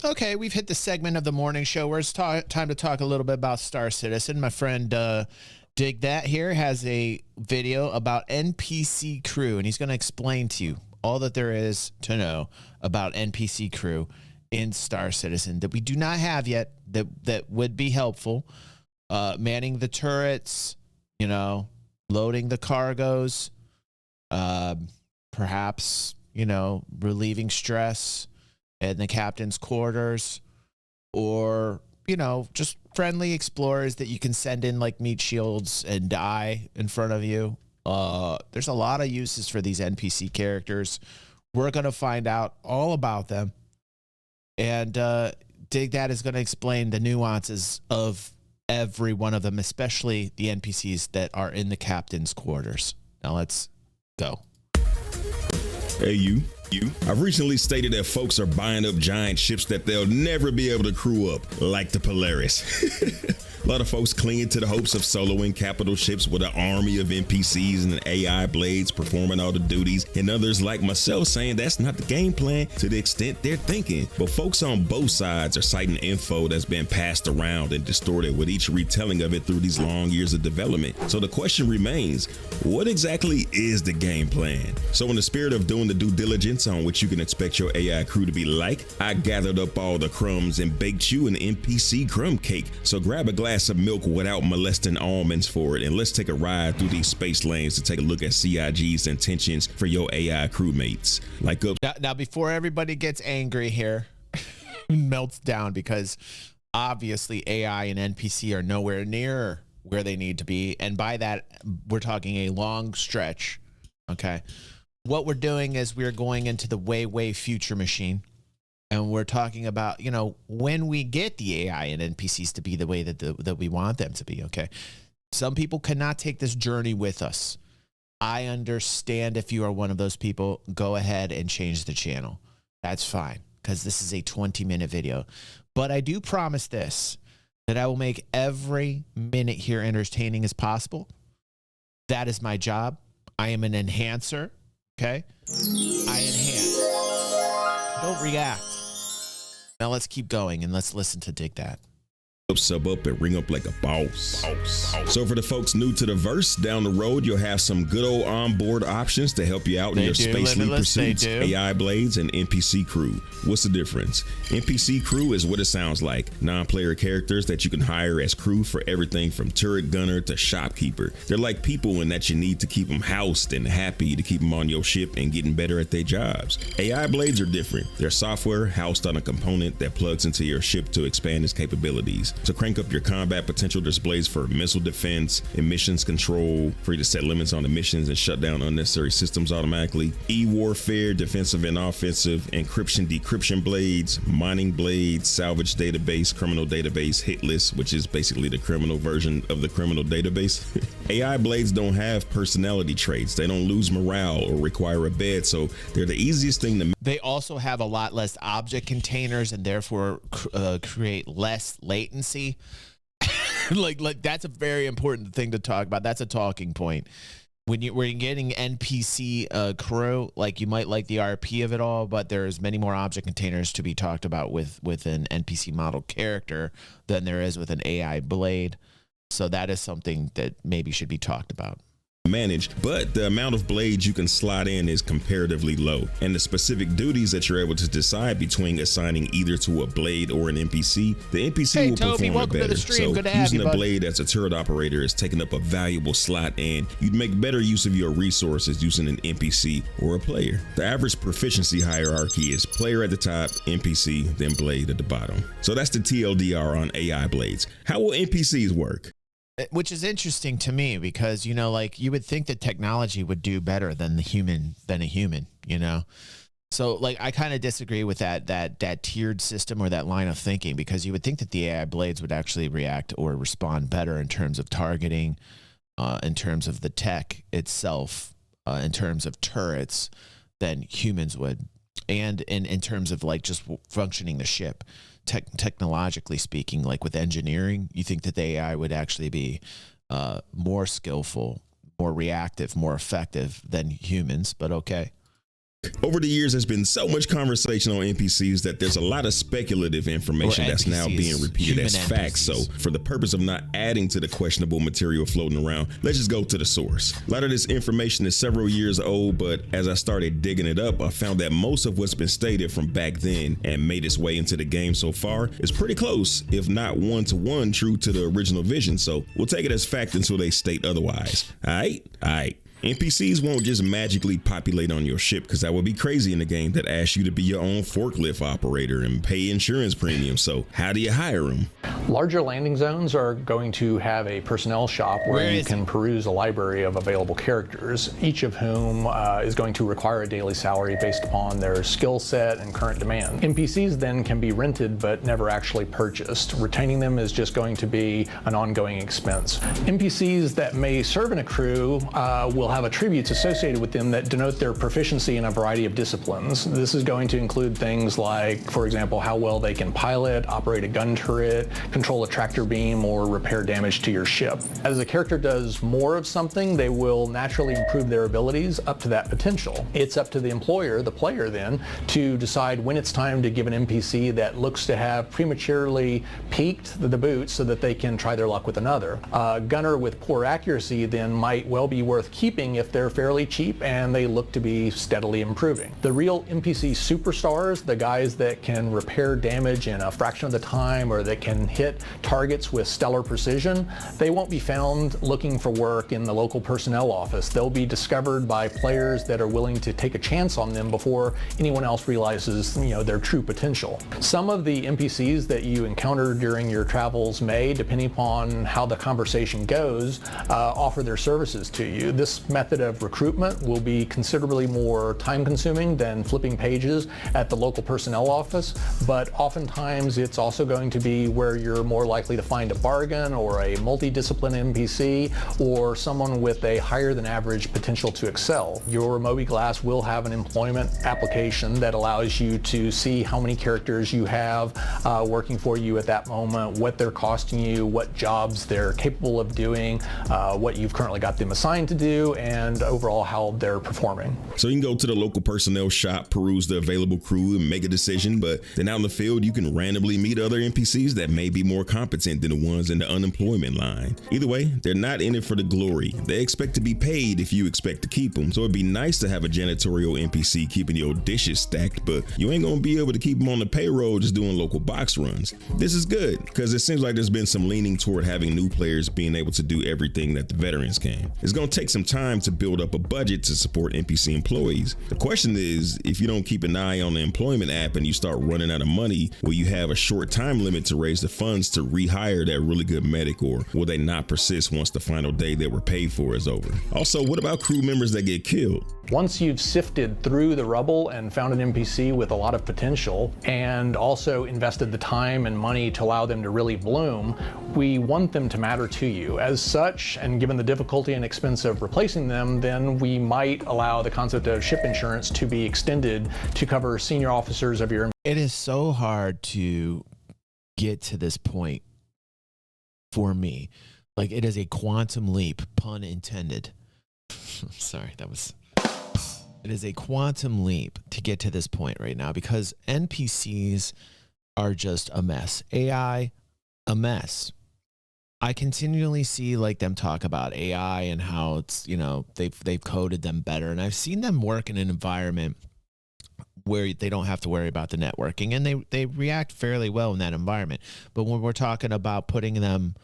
Okay, we've hit the segment of the morning show where it's time to talk a little bit about Star Citizen. My friend Dig That here has a video about NPC Crew, and he's going to explain to you all that there is to know about NPC Crew in Star Citizen that we do not have yet, that would be helpful. Manning the turrets, you know, loading the cargoes, perhaps, you know, relieving stress in the captain's quarters, or, you know, just friendly explorers that you can send in like meat shields and die in front of you. There's a lot of uses for these NPC characters. We're going to find out all about them. And Dig That is going to explain the nuances of every one of them, especially the NPCs that are in the captain's quarters. Now let's go. Hey, you. I've recently stated that folks are buying up giant ships that they'll never be able to crew up, like the Polaris. A lot of folks clinging to the hopes of soloing capital ships with an army of NPCs and AI blades performing all the duties, and others like myself saying that's not the game plan to the extent they're thinking. But folks on both sides are citing info that's been passed around and distorted with each retelling of it through these long years of development. So the question remains, what exactly is the game plan? So in the spirit of doing the due diligence on what you can expect your AI crew to be like, I gathered up all the crumbs and baked you an NPC crumb cake. So grab a glass of milk without molesting almonds for it, and let's take a ride through these space lanes to take a look at CIG's intentions for your AI crewmates. Like up now before everybody gets angry here, melts down, because obviously AI and NPC are nowhere near where they need to be, and by that we're talking a long stretch. Okay, what we're doing is we're going into the way future machine. And we're talking about, you know, when we get the AI and NPCs to be the way that we want them to be, okay? Some people cannot take this journey with us. I understand if you are one of those people, go ahead and change the channel. That's fine, because this is a 20-minute video. But I do promise this, that I will make every minute here entertaining as possible. That is my job. I am an enhancer, okay? I enhance. Don't react. Now let's keep going and let's listen to Dig That. Sub up and ring up like a boss. So for the folks new to the verse, down the road you'll have some good old onboard options to help you out in your spacely pursuits, AI blades, and NPC Crew. What's the difference? NPC Crew is what it sounds like. Non-player characters that you can hire as crew for everything from turret gunner to shopkeeper. They're like people in that you need to keep them housed and happy to keep them on your ship and getting better at their jobs. AI blades are different. They're software housed on a component that plugs into your ship to expand its capabilities. To crank up your combat potential, displays for missile defense, emissions control, for you to set limits on emissions and shut down unnecessary systems automatically, e-warfare, defensive and offensive, encryption, decryption blades, mining blades, salvage database, criminal database, hit list, which is basically the criminal version of the criminal database. AI blades don't have personality traits. They don't lose morale or require a bed, so they're the easiest thing to. They also have a lot less object containers and therefore create less latency. like that's a very important thing to talk about. That's a talking point. When you're getting NPC crew, like, you might like the RP of it all, but there's many more object containers to be talked about with an NPC model character than there is with an AI blade. So that is something that maybe should be talked about. Managed, but the amount of blades you can slot in is comparatively low, and the specific duties that you're able to decide between assigning either to a blade or an NPC, the NPC will Toby, perform it better. So using a blade as a turret operator is taking up a valuable slot, and you'd make better use of your resources using an NPC or a player. The average proficiency hierarchy is player at the top, NPC, then blade at the bottom. So that's the TLDR on AI blades. How will NPCs work? Which is interesting to me, because, you know, like, you would think that technology would do better than a human, you know? So, like, I kind of disagree with that tiered system or that line of thinking, because you would think that the AI blades would actually react or respond better in terms of targeting, in terms of the tech itself, in terms of turrets, than humans would, and in terms of, like, just functioning the ship. Technologically speaking, like with engineering, you think that the AI would actually be more skillful, more reactive, more effective than humans, but okay. Over the years, there's been so much conversation on NPCs that there's a lot of speculative information that's now being repeated as facts. So for the purpose of not adding to the questionable material floating around, let's just go to the source. A lot of this information is several years old, but as I started digging it up, I found that most of what's been stated from back then and made its way into the game so far is pretty close, if not one-to-one true to the original vision. So we'll take it as fact until they state otherwise. All right. NPCs won't just magically populate on your ship, because that would be crazy in a game that asks you to be your own forklift operator and pay insurance premiums. So how do you hire them? Larger landing zones are going to have a personnel shop where you can peruse a library of available characters, each of whom is going to require a daily salary based upon their skill set and current demand. NPCs then can be rented but never actually purchased. Retaining them is just going to be an ongoing expense. NPCs that may serve in a crew will have attributes associated with them that denote their proficiency in a variety of disciplines. This is going to include things like, for example, how well they can pilot, operate a gun turret, control a tractor beam, or repair damage to your ship. As a character does more of something, they will naturally improve their abilities up to that potential. It's up to the employer, the player then, to decide when it's time to give an NPC that looks to have prematurely peaked the boot so that they can try their luck with another. A gunner with poor accuracy then might well be worth keeping if they're fairly cheap and they look to be steadily improving. The real NPC superstars, the guys that can repair damage in a fraction of the time or that can hit targets with stellar precision, they won't be found looking for work in the local personnel office. They'll be discovered by players that are willing to take a chance on them before anyone else realizes, their true potential. Some of the NPCs that you encounter during your travels may, depending upon how the conversation goes, offer their services to you. This method of recruitment will be considerably more time-consuming than flipping pages at the local personnel office, but oftentimes it's also going to be where you're more likely to find a bargain or a multidiscipline NPC or someone with a higher than average potential to excel. Your mobiGlas will have an employment application that allows you to see how many characters you have working for you at that moment, what they're costing you, what jobs they're capable of doing, what you've currently got them assigned to do, and overall how they're performing. So you can go to the local personnel shop, peruse the available crew, and make a decision, but then out in the field you can randomly meet other NPCs that may be more competent than the ones in the unemployment line. Either way, they're not in it for the glory. They expect to be paid if you expect to keep them. So it'd be nice to have a janitorial NPC keeping your dishes stacked, but you ain't gonna be able to keep them on the payroll just doing local box runs. This is good, because it seems like there's been some leaning toward having new players being able to do everything that the veterans can. It's gonna take some time to build up a budget to support NPC employees. The question is, if you don't keep an eye on the employment app and you start running out of money, will you have a short time limit to raise the funds to rehire that really good medic, or will they not persist once the final day they were paid for is over? Also, what about crew members that get killed? Once you've sifted through the rubble and found an NPC with a lot of potential and also invested the time and money to allow them to really bloom, we want them to matter to you. As such, and given the difficulty and expense of replacing them, then we might allow the concept of ship insurance to be extended to cover senior officers of your. It is so hard to get to this point for me. Like, it is a quantum leap, pun intended. Sorry, it is a quantum leap to get to this point right now, because NPCs are just a mess. AI, a mess. I continually see them talk about AI and how it's, they've coded them better. And I've seen them work in an environment where they don't have to worry about the networking, and they react fairly well in that environment. But when we're talking about putting them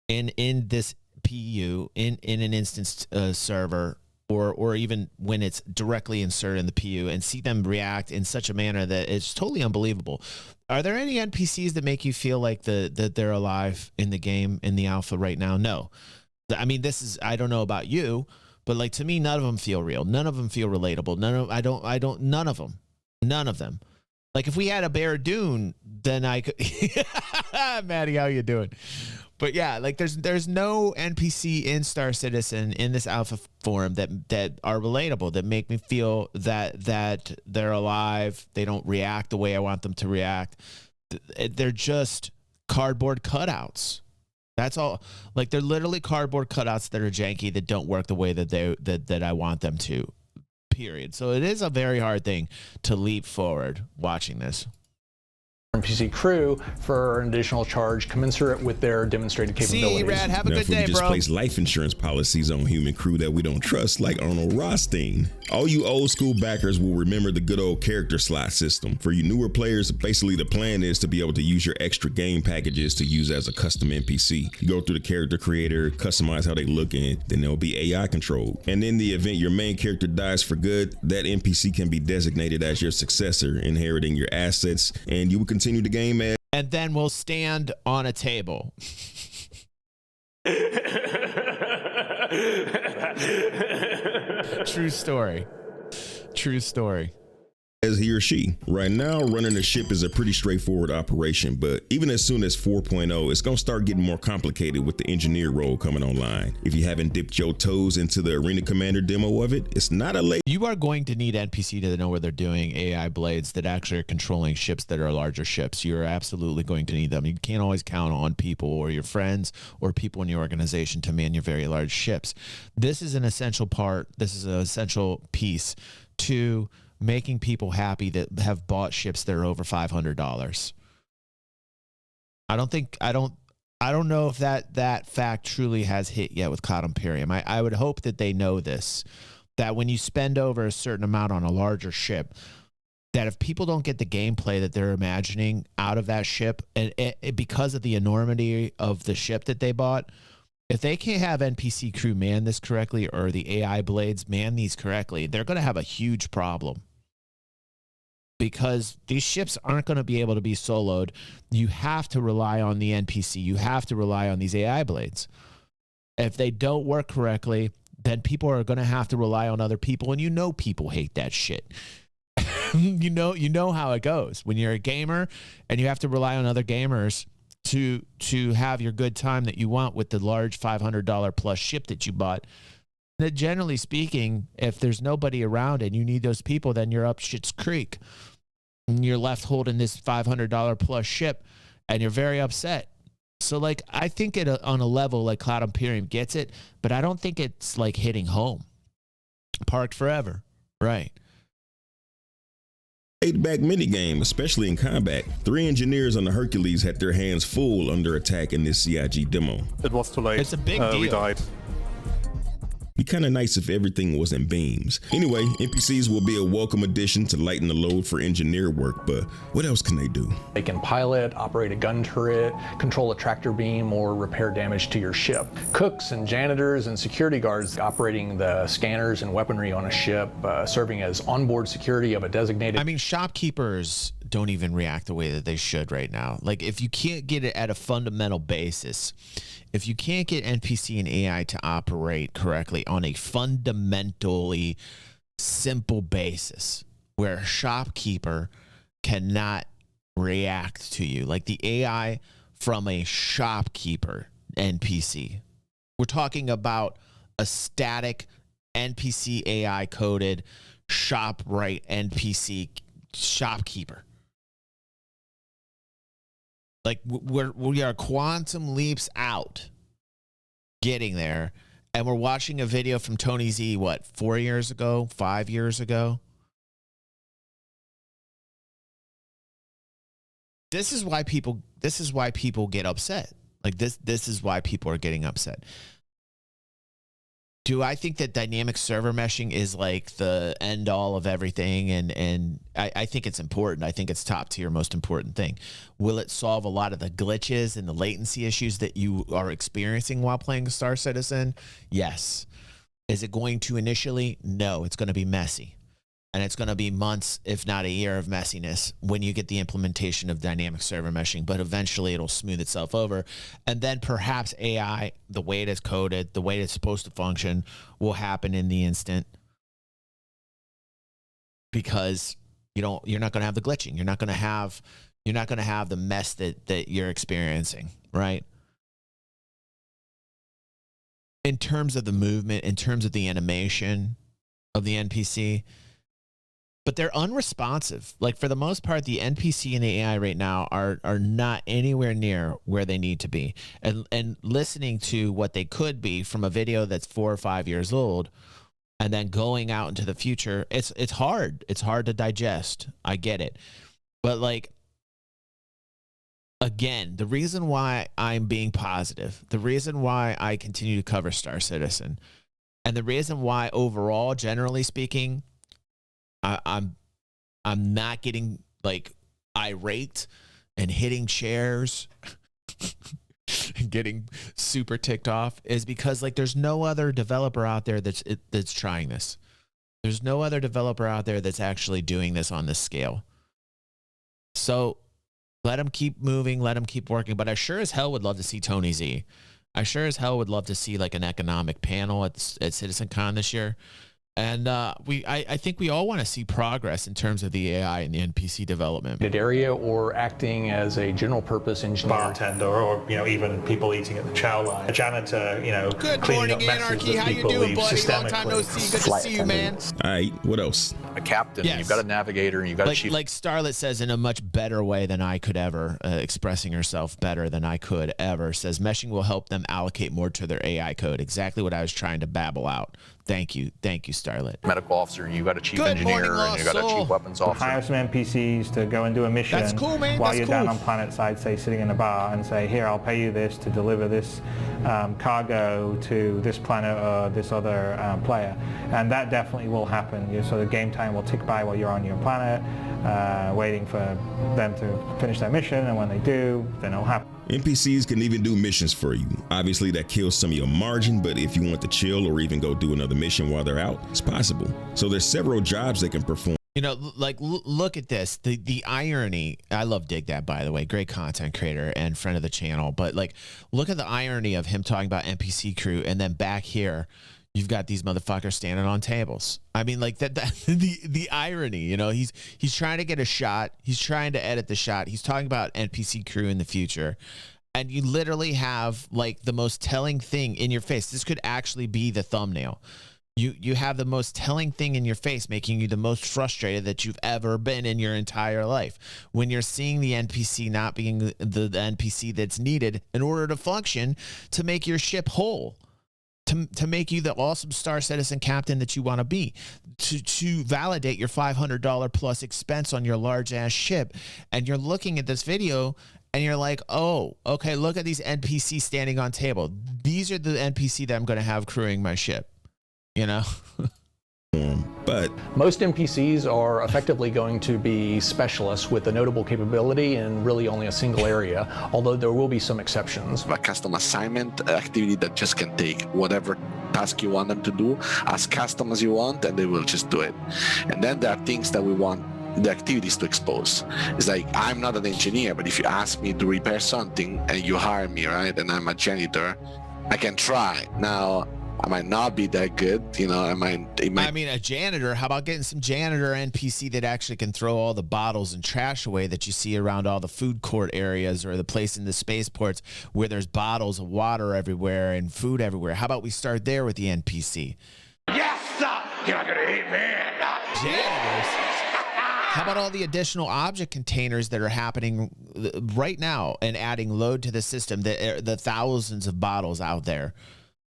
in this PU, in an instance server, or even when it's directly inserted in the PU, and see them react in such a manner that it's totally unbelievable. Are there any NPCs that make you feel like that they're alive in the game, in the alpha right now? No. I mean, I don't know about you, but to me, none of them feel real. None of them feel relatable. None of them. Like, if we had a Bear Dune, then I could. Maddie, how you doing? But yeah, there's no NPC in Star Citizen in this alpha form that are relatable, that make me feel that they're alive. They don't react the way I want them to react. They're just cardboard cutouts. That's all. They're literally cardboard cutouts that are janky, that don't work the way that I want them to. period. So it is a very hard thing to leap forward watching this. NPC Crew for an additional charge commensurate with their demonstrated capabilities. See, Rad, have a good day, bro. Now, if we just place life insurance policies on human crew that we don't trust, like Arnold Rothstein. All you old school backers will remember the good old character slot system. For you newer players, basically the plan is to be able to use your extra game packages to use as a custom NPC. You go through the character creator, customize how they look, and then they'll be AI controlled. And in the event your main character dies for good, that NPC can be designated as your successor, inheriting your assets, and you will continue the game as. And then we'll stand on a table. True story. True story. As he or she. Right now, running a ship is a pretty straightforward operation, but even as soon as 4.0, it's going to start getting more complicated with the engineer role coming online. If you haven't dipped your toes into the Arena Commander demo of it, it's not a late. You are going to need NPC to know where they're doing AI blades that actually are controlling ships that are larger ships. You're absolutely going to need them. You can't always count on people or your friends or people in your organization to man your very large ships. This is an essential part. This is an essential piece to making people happy that have bought ships that are over $500. I don't know if that fact truly has hit yet with Cloud Imperium. I would hope that they know this, that when you spend over a certain amount on a larger ship, that if people don't get the gameplay that they're imagining out of that ship, and because of the enormity of the ship that they bought, if they can't have NPC Crew man this correctly or the AI blades man these correctly, they're going to have a huge problem. Because these ships aren't going to be able to be soloed. You have to rely on the NPC. You have to rely on these AI blades. If they don't work correctly, then people are going to have to rely on other people. And you know people hate that shit. you know how it goes. When you're a gamer and you have to rely on other gamers to have your good time that you want with the large $500 plus ship that you bought, that generally speaking, if there's nobody around and you need those people, then you're up shit's creek. And you're left holding this $500 plus ship and you're very upset. So like, I think on a level like Cloud Imperium gets it, but I don't think it's like hitting home. Parked forever. Right. Laid-back minigame, especially in combat. 3 engineers on the Hercules had their hands full under attack in this CIG demo. It was too late. It's a big deal. We died. Be kind of nice if everything was in beams. Anyway, NPCs will be a welcome addition to lighten the load for engineer work, but what else can they do? They can pilot, operate a gun turret, control a tractor beam, or repair damage to your ship. Cooks and janitors and security guards operating the scanners and weaponry on a ship, serving as onboard security of a designated. I mean, shopkeepers don't even react the way that they should right now. Like, if you can't get it at a fundamental basis, if you can't get NPC and AI to operate correctly on a fundamentally simple basis where a shopkeeper cannot react to you, like the AI from a shopkeeper NPC, we're talking about a static NPC AI coded ShopRite NPC shopkeeper. Like we are quantum leaps out getting there. And we're watching a video from Tony Z, what, 4 years ago, 5 years ago? This is why people get upset. Like this is why people are getting upset. Do I think that dynamic server meshing is like the end all of everything? And I think it's important. I think it's top tier, most important thing. Will it solve a lot of the glitches and the latency issues that you are experiencing while playing Star Citizen? Yes. Is it going to initially? No, it's going to be messy. And it's going to be months, if not a year of messiness when you get the implementation of dynamic server meshing. But eventually it'll smooth itself over. And then perhaps AI, the way it is coded, the way it's supposed to function, will happen in the instant. Because you're not going to have the glitching. You're not going to have the mess that you're experiencing, right? In terms of the movement, in terms of the animation of the NPC, but they're unresponsive. Like, for the most part, the NPC and the AI right now are not anywhere near where they need to be. And listening to what they could be from a video that's 4 or 5 years old, and then going out into the future, it's hard. It's hard to digest. I get it. But like, again, the reason why I'm being positive, the reason why I continue to cover Star Citizen, and the reason why overall, generally speaking, I'm not getting like irate and hitting chairs and getting super ticked off is because like there's no other developer out there that's trying this. There's no other developer out there that's actually doing this on this scale. So let them keep moving, let them keep working. But I sure as hell would love to see Tony Z. I sure as hell would love to see like an economic panel at CitizenCon this year. And I think we all want to see progress in terms of the AI and the NPC development. Area or acting as a general purpose engineer. Bartender, or even people eating at the chow line. A janitor, Good cleaning morning, up messes Anarchy. that How you people doing, leave buddy? Long time no systemically. see. Good to see you, man. All right, what else? A captain, Yes. you've got a navigator, and you've got a chief. Like Starlet says in a much better way than I could ever, expressing herself better than I could ever, says meshing will help them allocate more to their AI code. Exactly what I was trying to babble out. Thank you, Starlet. Medical officer, you've got a chief Good engineer, morning, and you've got a Lost chief weapons officer. Hire some NPCs to go and do a mission. That's cool, man. While That's you're cool. down on planet side, say sitting in a bar, and say, here, I'll pay you this to deliver this cargo to this planet or this other player. And that definitely will happen. So the game time will tick by while you're on your planet, waiting for them to finish their mission. And when they do, then it'll happen. NPCs can even do missions for you. Obviously, that kills some of your margin, but if you want to chill or even go do another mission while they're out, it's possible. So there's several jobs they can perform. Like look at this. The irony. I love DigThat, by the way. Great content creator and friend of the channel. But like, look at the irony of him talking about NPC Crew, and then back here, you've got these motherfuckers standing on tables. I mean, like that the irony, he's trying to get a shot. He's trying to edit the shot. He's talking about NPC Crew in the future. And you literally have like the most telling thing in your face. This could actually be the thumbnail. You have the most telling thing in your face, making you the most frustrated that you've ever been in your entire life. When you're seeing the NPC not being the NPC that's needed in order to function to make your ship whole. To make you the awesome Star Citizen captain that you want to be, to validate your $500 plus expense on your large ass ship. And you're looking at this video and you're like, oh, okay, look at these NPCs standing on table. These are the NPC that I'm going to have crewing my ship, But most NPCs are effectively going to be specialists with a notable capability in really only a single area, although there will be some exceptions. A custom assignment activity that just can take whatever task you want them to do as custom as you want, and they will just do it. And then there are things that we want the activities to expose. It's like, I'm not an engineer, but if you ask me to repair something and you hire me, right, and I'm a janitor, I can try. Now, I might not be that good, I mean, a janitor, how about getting some janitor NPC that actually can throw all the bottles and trash away that you see around all the food court areas or the place in the spaceports where there's bottles of water everywhere and food everywhere? How about we start there with the NPC? Yes, you're not gonna hate me. Janitors. How about all the additional object containers that are happening right now and adding load to the system, the thousands of bottles out there?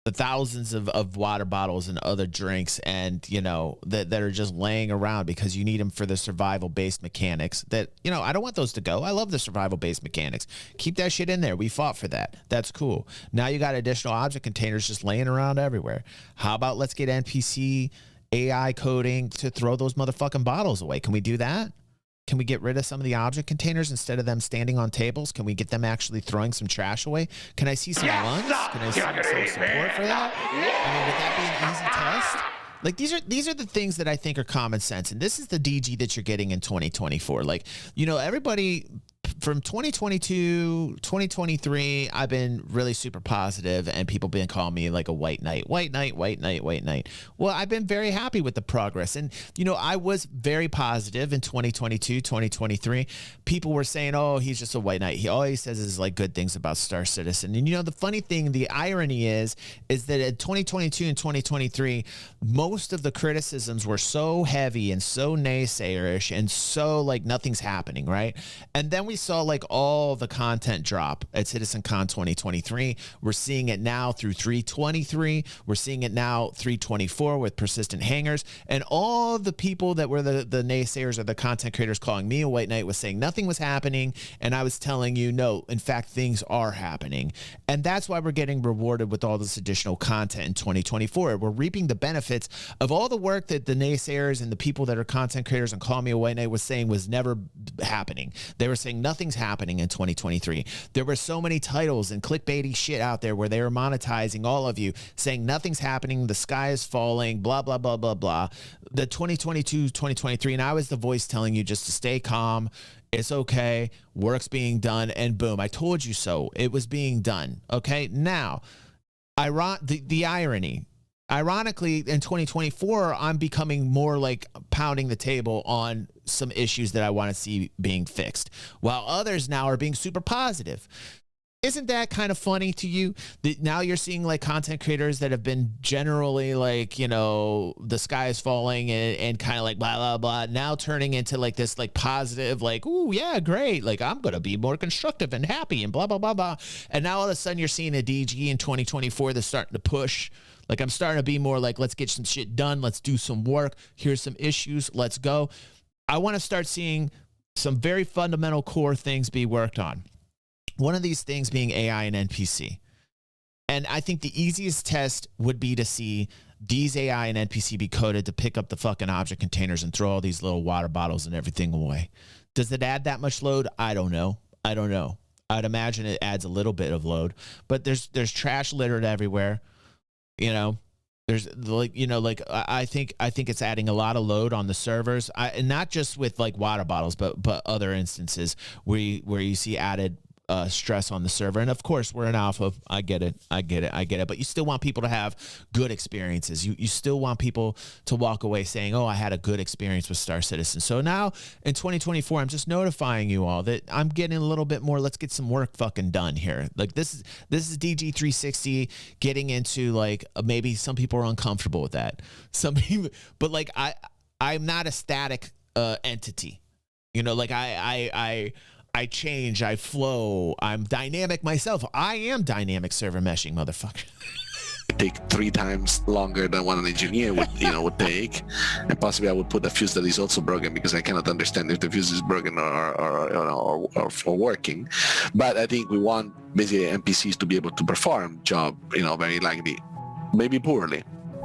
The thousands of water bottles and other drinks and, that are just laying around because you need them for the survival-based mechanics that, I don't want those to go. I love the survival-based mechanics. Keep that shit in there. We fought for that. That's cool. Now you got additional object containers just laying around everywhere. How about let's get NPC AI coding to throw those motherfucking bottles away? Can we do that? Can we get rid of some of the object containers instead of them standing on tables? Can we get them actually throwing some trash away? Can I see some runs? Can I see some support for that? I mean, would that be an easy test? Like, these are the things that I think are common sense. And this is the DG that you're getting in 2024. Like, everybody from 2022, 2023, I've been really super positive, and people been calling me like a white knight. Well, I've been very happy with the progress. And, I was very positive in 2022, 2023. People were saying, oh, he's just a white knight. All he says is like good things about Star Citizen. And, the funny thing, the irony is that in 2022 and 2023, most of the criticisms were so heavy and so naysayerish and so like nothing's happening, right? And then we saw saw like all the content drop at CitizenCon 2023. We're seeing it now through 323. We're seeing it now 324 with persistent hangers. And all the people that were the naysayers or the content creators calling me a white knight was saying nothing was happening. And I was telling you, no, in fact, things are happening. And that's why we're getting rewarded with all this additional content in 2024. We're reaping the benefits of all the work that the naysayers and the people that are content creators and call me a white knight was saying was never happening. They were saying nothing's happening in 2023. There were so many titles and clickbaity shit out there where they were monetizing all of you, saying nothing's happening, the sky is falling, blah, blah, blah, blah, blah. The 2022, 2023, and I was the voice telling you just to stay calm. It's okay. Work's being done. And boom, I told you so. It was being done. Okay. Now, the irony. Ironically, in 2024, I'm becoming more like pounding the table on some issues that I want to see being fixed, while others now are being super positive. Isn't that kind of funny to you that now you're seeing like content creators that have been generally like, you know, the sky is falling and kind of like blah, blah, blah, now turning into like this like positive, like, ooh, yeah, great. Like I'm going to be more constructive and happy and blah, blah, blah, blah. And now all of a sudden you're seeing a DG in 2024 that's starting to push. Like I'm starting to be more like, let's get some shit done. Let's do some work. Here's some issues. Let's go. I want to start seeing some very fundamental core things be worked on. One of these things being AI and NPC. And I think the easiest test would be to see these AI and NPC be coded to pick up the fucking object containers and throw all these little water bottles and everything away. Does it add that much load? I don't know. I'd imagine it adds a little bit of load, but there's trash littered everywhere. You know, there's like, you know, like I think it's adding a lot of load on the servers, and not just with like water bottles, but other instances where you see added stress on the server. And of course we're in alpha. I get it. But you still want people to have good experiences. You still want people to walk away saying, oh, I had a good experience with Star Citizen. So now in 2024, I'm just notifying you all that I'm getting a little bit more. Let's get some work fucking done here. Like this is DG360 getting into like, maybe some people are uncomfortable with that. Some people, but like I'm not a static entity. You know, like I change, I flow, I'm dynamic myself. I am dynamic server meshing, motherfucker. Take 3 times longer than what an engineer would take, and possibly I would put a fuse that is also broken because I cannot understand if the fuse is broken or working. But I think we want basically NPCs to be able to perform job, very likely, maybe poorly.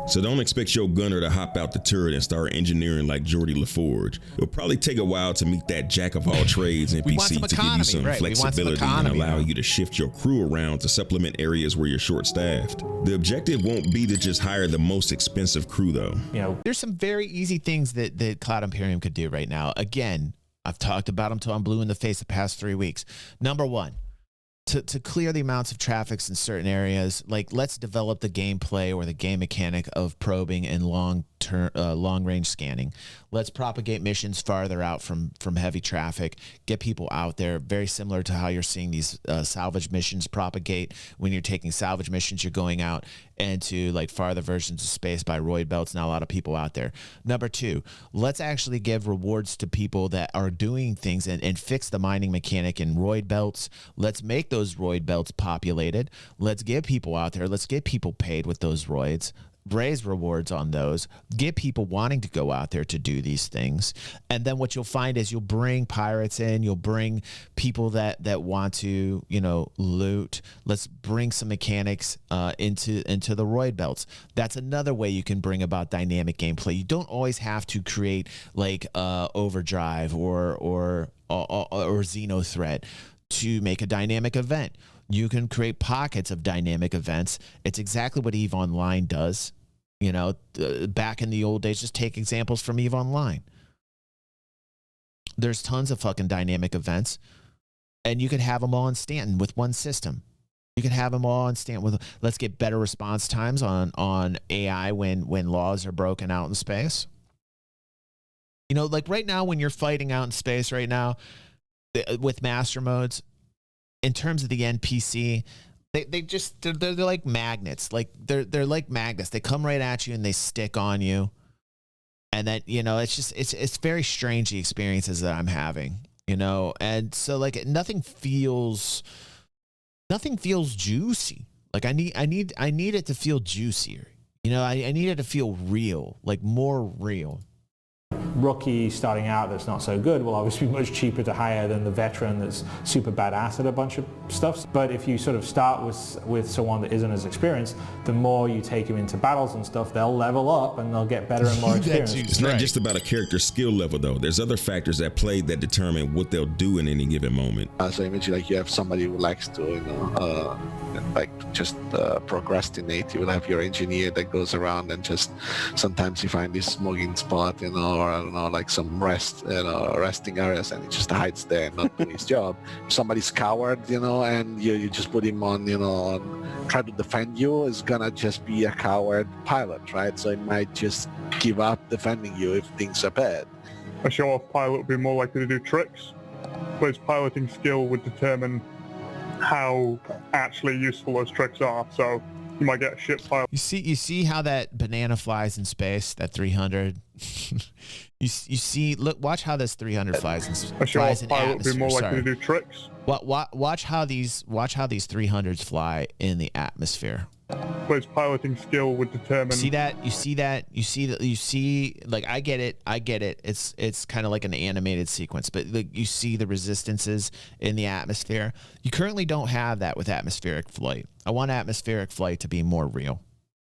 So don't expect your gunner to hop out the turret and start engineering like Geordie LaForge. It'll probably take a while to meet that jack of all trades NPC to give you some flexibility and allow you to shift your crew around to supplement areas where you're short-staffed. The objective won't be to just hire the most expensive crew though. There's some very easy things that Cloud Imperium could do right now. Again, I've talked about them till I'm blue in the face the past 3 weeks. Number one, to clear the amounts of traffics in certain areas, like let's develop the gameplay or the game mechanic of probing and long range scanning. Let's propagate missions farther out from heavy traffic, get people out there, very similar to how you're seeing these salvage missions propagate. When you're taking salvage missions, you're going out into like farther versions of space by roid belts. Not a lot of people out there. Number two, let's actually give rewards to people that are doing things and fix the mining mechanic in roid belts. Let's make those roid belts populated. Let's get people out there. Let's get people paid with those roids. Raise rewards on those, get people wanting to go out there to do these things. And then what you'll find is you'll bring pirates in, you'll bring people that want to, loot. Let's bring some mechanics into the roid belts. That's another way you can bring about dynamic gameplay. You don't always have to create like overdrive or Xenothreat to make a dynamic event. You can create pockets of dynamic events. It's exactly what EVE Online does. Back in the old days, just take examples from EVE Online. There's tons of fucking dynamic events, and you could have them all in Stanton with one system. You can have them all in Stanton with, let's get better response times on AI when laws are broken out in space. Like right now when you're fighting out in space right now with master modes, in terms of the NPC, they're like magnets. Like they're like magnets. They come right at you and they stick on you. And then, it's very strange, the experiences that I'm having. you know? And so like nothing feels juicy. Like I need it to feel juicier. You know, I need it to feel real, like more real. Rookie starting out that's not so good will obviously be much cheaper to hire than the veteran that's super badass at a bunch of stuff. But if you sort of start with someone that isn't as experienced, the more you take them into battles and stuff, they'll level up and they'll get better and more experienced. It's not just about a character skill level though. There's other factors at play that determine what they'll do in any given moment. So imagine like you have somebody who likes to, you know, procrastinate. You will have your engineer that goes around and just sometimes you find this smoking spot, you know, or I don't know, like some resting areas, and he just hides there and not doing his job. If somebody's coward, you know, and you just put him on, you know, and try to defend you, is gonna just be a coward pilot, right? So he might just give up defending you if things are bad. A show-off pilot would be more likely to do tricks, but his piloting skill would determine how actually useful those tricks are. So you might get a ship pilot. You see how that banana flies in space, that 300. you see, look, watch how this 300 flies in A show-off pilot would be more likely to Sorry. do tricks. Watch how these 300s fly in the atmosphere. But his piloting skill would determine. See that? Like I get it. It's kind of like an animated sequence, but like you see the resistances in the atmosphere. You currently don't have that with atmospheric flight. I want atmospheric flight to be more real.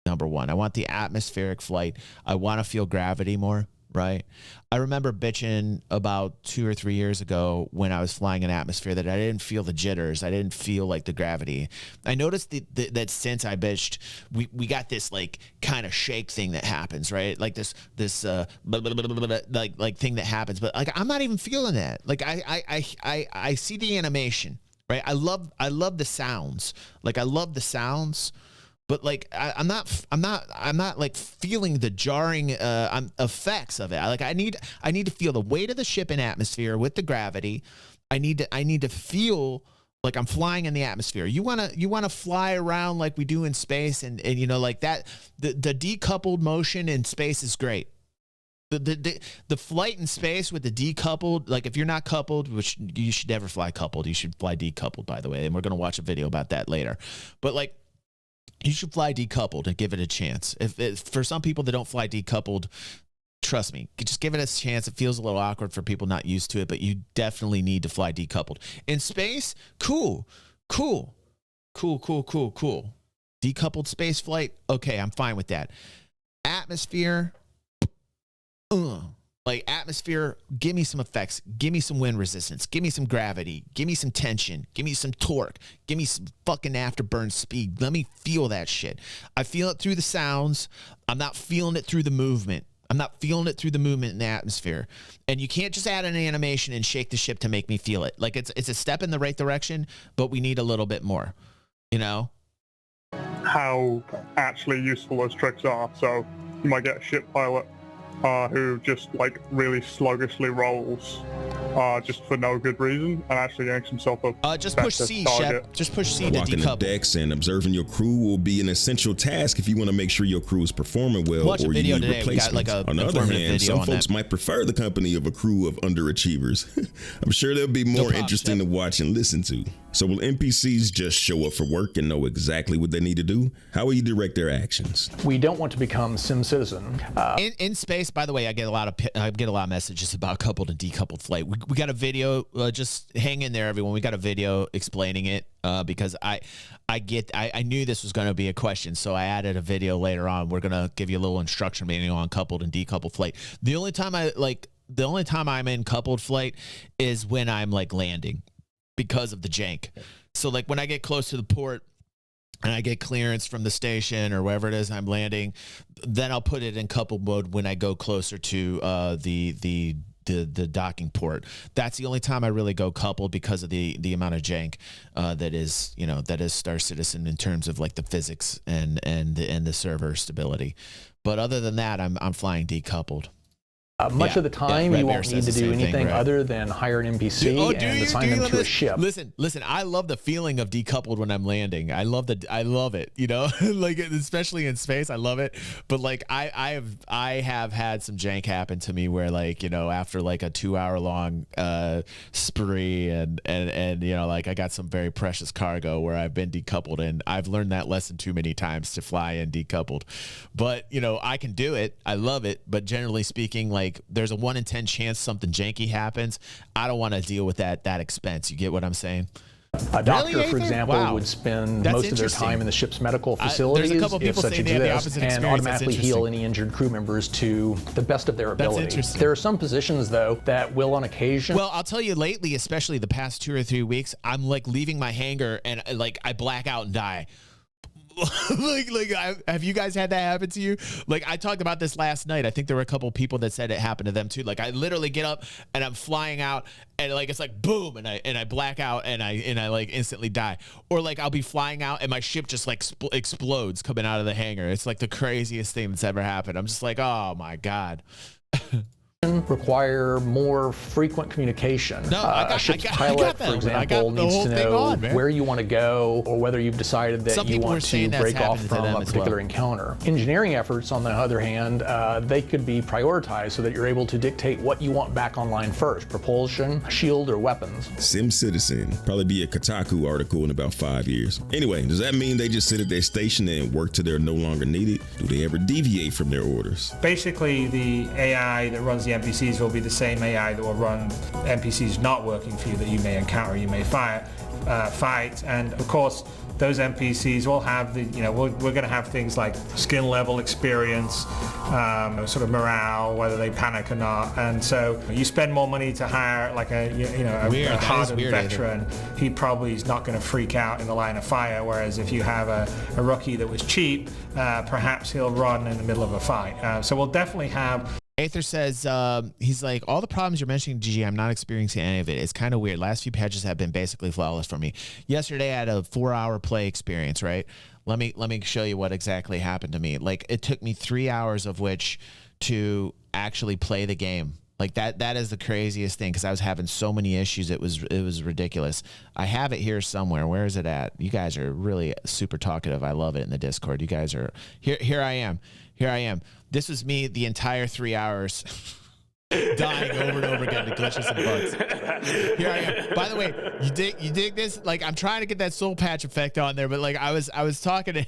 Number one, I want the atmospheric flight. I want to feel gravity more, right? I remember bitching about 2 or 3 years ago when I was flying an atmosphere that I didn't feel the jitters. I didn't feel like the gravity. I noticed that since I bitched, we got this like kind of shake thing that happens, right? Like this like thing that happens, but like I'm not even feeling that. Like I see the animation, right? I love the sounds. Like I love the sounds. But like I'm not like feeling the jarring effects of it. I need to feel the weight of the ship in atmosphere with the gravity. I need to feel like I'm flying in the atmosphere. You wanna fly around like we do in space, and you know, like that. The decoupled motion in space is great. The flight in space with the decoupled, like if you're not coupled, which you should never fly coupled, you should fly decoupled, by the way. And we're gonna watch a video about that later. But like, you should fly decoupled and give it a chance. If for some people that don't fly decoupled, trust me, just give it a chance. It feels a little awkward for people not used to it, but you definitely need to fly decoupled. In space, cool. Decoupled space flight, okay, I'm fine with that. Atmosphere, like atmosphere, give me some effects, give me some wind resistance, give me some gravity, give me some tension, give me some torque, give me some fucking afterburn speed. Let me feel that shit. I feel it through the sounds. I'm not feeling it through the movement. I'm not feeling it through the movement in the atmosphere. And you can't just add an animation and shake the ship to make me feel it. Like it's a step in the right direction, but we need a little bit more, you know? How actually useful those tricks are. So you might get a ship pilot who just like really sluggishly rolls just for no good reason and actually yanks himself up. Just push C, Shep. Just push C to Walking the decouple. decks and observing your crew will be an essential task if you want to make sure your crew is performing well Watch a or video you need today. We got replacements. like a on the other informative hand, video some on folks that. might prefer the company of a crew of underachievers. I'm sure they'll be more interesting to watch and listen to. So will NPCs just show up for work and know exactly what they need to do? How will you direct their actions? We don't want to become sim citizen. In space, by the way, I get a lot of messages about coupled and decoupled flight. We got a video. Just hang in there, everyone. We got a video explaining it because I knew this was going to be a question, so I added a video later on. We're gonna give you a little instruction manual on coupled and decoupled flight. The only time I'm in coupled flight is when I'm like landing because of the jank. So like when I get close to the port and I get clearance from the station or wherever it is I'm landing, then I'll put it in coupled mode when I go closer to the docking port. That's the only time I really go coupled because of the amount of jank that is Star Citizen in terms of like the physics and the server stability. But other than that, I'm flying decoupled. Much of the time, you won't need to do anything other than hire an NPC and assign them to a ship. Listen, I love the feeling of decoupled when I'm landing. I love it, you know, like especially in space, I love it. But like I have had some jank happen to me where, like, you know, after like a 2-hour long spree and you know, like I got some very precious cargo where I've been decoupled, and I've learned that lesson too many times to fly in decoupled. But you know, I can do it. I love it. But generally speaking, like, there's a 1 in 10 chance something janky happens. I don't want to deal with that expense. You get what I'm saying? A doctor, for example, would spend most of their time in the ship's medical facilities, there's a couple people saying they have the opposite and automatically heal any injured crew members to the best of their ability. There are some positions, though, that will on occasion. Well, I'll tell you, lately, especially the past 2 or 3 weeks, I'm like leaving my hangar and like I black out and die. Have you guys had that happen to you? Like, I talked about this last night. I think there were a couple people that said it happened to them too. Like, I literally get up and I'm flying out and like it's like boom, and I black out and I like instantly die. Or like I'll be flying out and my ship just like explodes coming out of the hangar. It's like the craziest thing that's ever happened. I'm just like, oh my God. Require more frequent communication. A ship's pilot, for example, needs to know where you want to go, or whether you've decided that you want to break off from a particular encounter. Engineering efforts, on the other hand, they could be prioritized so that you're able to dictate what you want back online first: propulsion, shield, or weapons. Sim Citizen, probably be a Kotaku article in about 5 years. Anyway, does that mean they just sit at their station and work till they're no longer needed? Do they ever deviate from their orders? Basically, the AI that runs the NPCs will be the same AI that will run NPCs not working for you that you may encounter, you may fight, and of course those NPCs will have the, you know, we're going to have things like skill level, experience, sort of morale, whether they panic or not. And so you spend more money to hire like a hardened veteran. He probably is not going to freak out in the line of fire. Whereas if you have a rookie that was cheap, perhaps he'll run in the middle of a fight. So we'll definitely have. Aether says, he's like, all the problems you're mentioning, GG, I'm not experiencing any of it. It's kind of weird. Last few patches have been basically flawless for me. Yesterday, I had a 4-hour play experience, right? Let me show you what exactly happened to me. Like, it took me 3 hours of which to actually play the game. Like, that is the craziest thing, because I was having so many issues. It was ridiculous. I have it here somewhere. Where is it at? You guys are really super talkative. I love it in the Discord. You guys are here. Here I am. This was me the entire 3 hours dying over and over again to glitches and bugs. Here I am. By the way, you dig this? Like, I'm trying to get that soul patch effect on there, but like I was talking to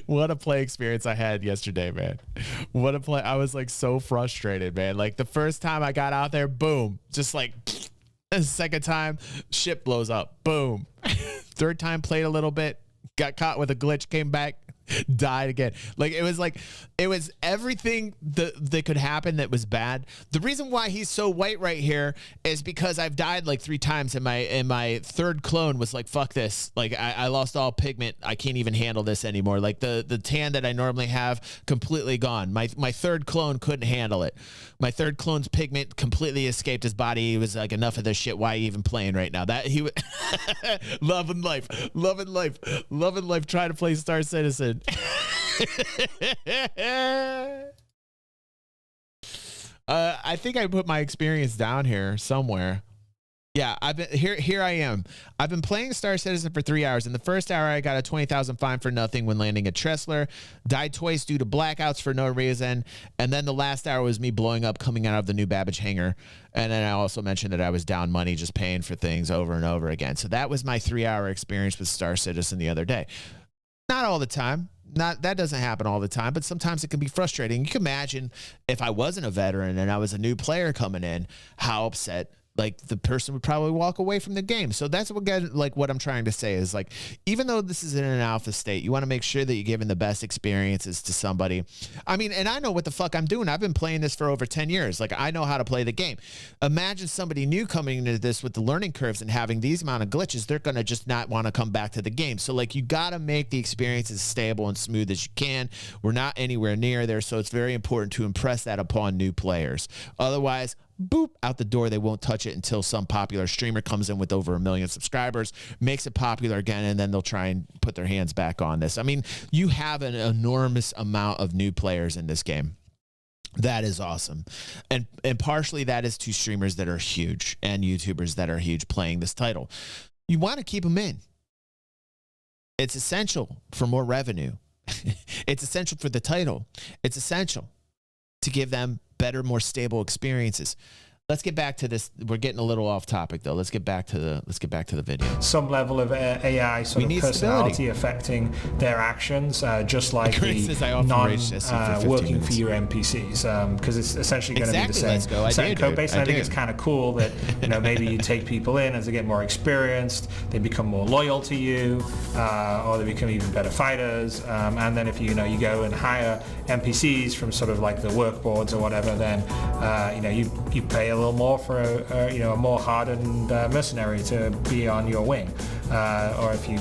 what a play experience I had yesterday, man. What a play. I was like so frustrated, man. Like the first time I got out there, boom, just like the second time, ship blows up, boom. Third time, played a little bit, got caught with a glitch, came back, died again. Like it was everything that could happen that was bad. The reason why he's so white right here is because I've died like 3 times, and my third clone was like, fuck this. Like I lost all pigment. I can't even handle this anymore. Like the tan that I normally have completely gone. My third clone couldn't handle it. My third clone's pigment completely escaped his body. He was like, enough of this shit. Why are you even playing right now? That he loving life, trying to play Star Citizen. I think I put my experience down here somewhere. Yeah, I've been here I am. I've been playing Star Citizen for 3 hours. In the first hour, I got a 20,000 fine for nothing when landing at Tressler. Died twice due to blackouts for no reason. And then the last hour was me blowing up coming out of the new Babbage hangar. And then I also mentioned that I was down money just paying for things over and over again. So that was my 3-hour experience with Star Citizen the other day. Not all the time. That doesn't happen all the time, but sometimes it can be frustrating. You can imagine if I wasn't a veteran and I was a new player coming in, how upset like the person would probably walk away from the game. So that's what I'm trying to say is like, even though this is in an alpha state, you want to make sure that you're giving the best experiences to somebody. I mean, and I know what the fuck I'm doing. I've been playing this for over 10 years. Like I know how to play the game. Imagine somebody new coming into this with the learning curves and having these amount of glitches. They're going to just not want to come back to the game. So like you got to make the experience as stable and smooth as you can. We're not anywhere near there. So it's very important to impress that upon new players. Otherwise, boop, out the door. They won't touch it until some popular streamer comes in with over 1 million subscribers, makes it popular again, and then they'll try and put their hands back on this. I mean, you have an enormous amount of new players in this game. That is awesome. And partially that is to streamers that are huge and YouTubers that are huge playing this title. You want to keep them in. It's essential for more revenue. It's essential for the title. It's essential to give them better, more stable experiences. Let's get back to this. We're getting a little off topic though. Let's get back to the video. Some level of AI sort of personality stability affecting their actions, just like the non-working for you NPCs, because it's essentially going to be the same. Let's go. Same code base. And I think it's kind of cool that maybe you take people in as they get more experienced, they become more loyal to you, or they become even better fighters. And then if you go and hire NPCs from sort of like the work boards or whatever, then you pay a little more for a more hardened mercenary to be on your wing, or if you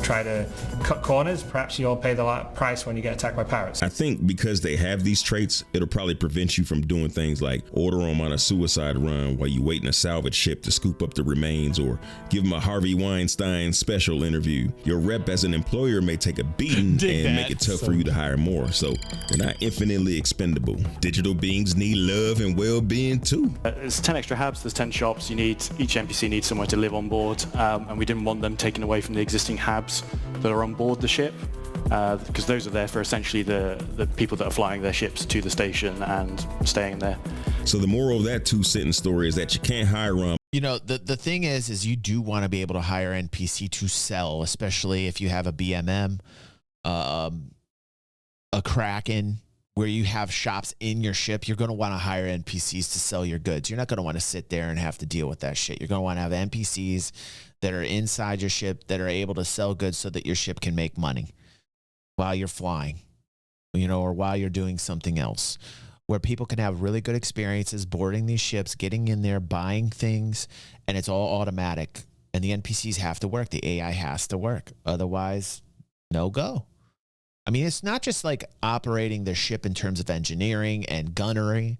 try to cut corners, perhaps you'll pay the price when you get attacked by pirates. I think because they have these traits, it'll probably prevent you from doing things like order them on a suicide run while you waiting a salvage ship to scoop up the remains, or give them a Harvey Weinstein special interview. Your rep as an employer may take a beating and make it tough for you to hire more, so they're not infinitely expendable. Digital beings need love and well-being too. There's 10 extra hubs, there's 10 shops. Each NPC needs somewhere to live on board, and we didn't want them taken away from the existing hubs that are on board the ship, because those are there for essentially the people that are flying their ships to the station and staying there. So the moral of that 2-sentence story is that you can't hire them. The thing is you do want to be able to hire NPC to sell, especially if you have a BMM, a Kraken, where you have shops in your ship. You're going to want to hire NPCs to sell your goods. You're not going to want to sit there and have to deal with that shit. You're going to want to have NPCs that are inside your ship that are able to sell goods so that your ship can make money while you're flying, or while you're doing something else, where people can have really good experiences boarding these ships, getting in there, buying things, and it's all automatic. And the NPCs have to work. The AI has to work. Otherwise, no go. I mean, it's not just like operating their ship in terms of engineering and gunnery.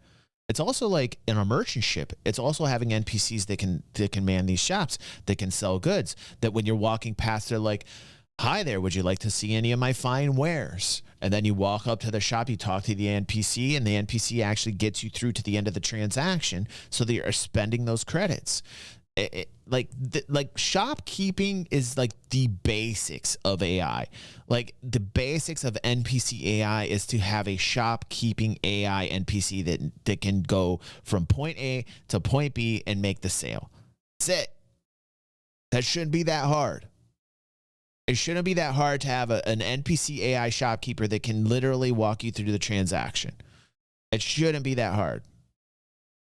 It's also like in a merchant ship. It's also having NPCs that can man these shops, that can sell goods, that when you're walking past, they're like, "Hi there, would you like to see any of my fine wares?" And then you walk up to the shop, you talk to the NPC, and the NPC actually gets you through to the end of the transaction so that you're spending those credits. Like shopkeeping is like the basics of AI. Like the basics of NPC AI is to have a shopkeeping AI NPC that can go from point A to point B and make the sale. That's it. That shouldn't be that hard. It shouldn't be that hard to have an NPC AI shopkeeper that can literally walk you through the transaction. It shouldn't be that hard.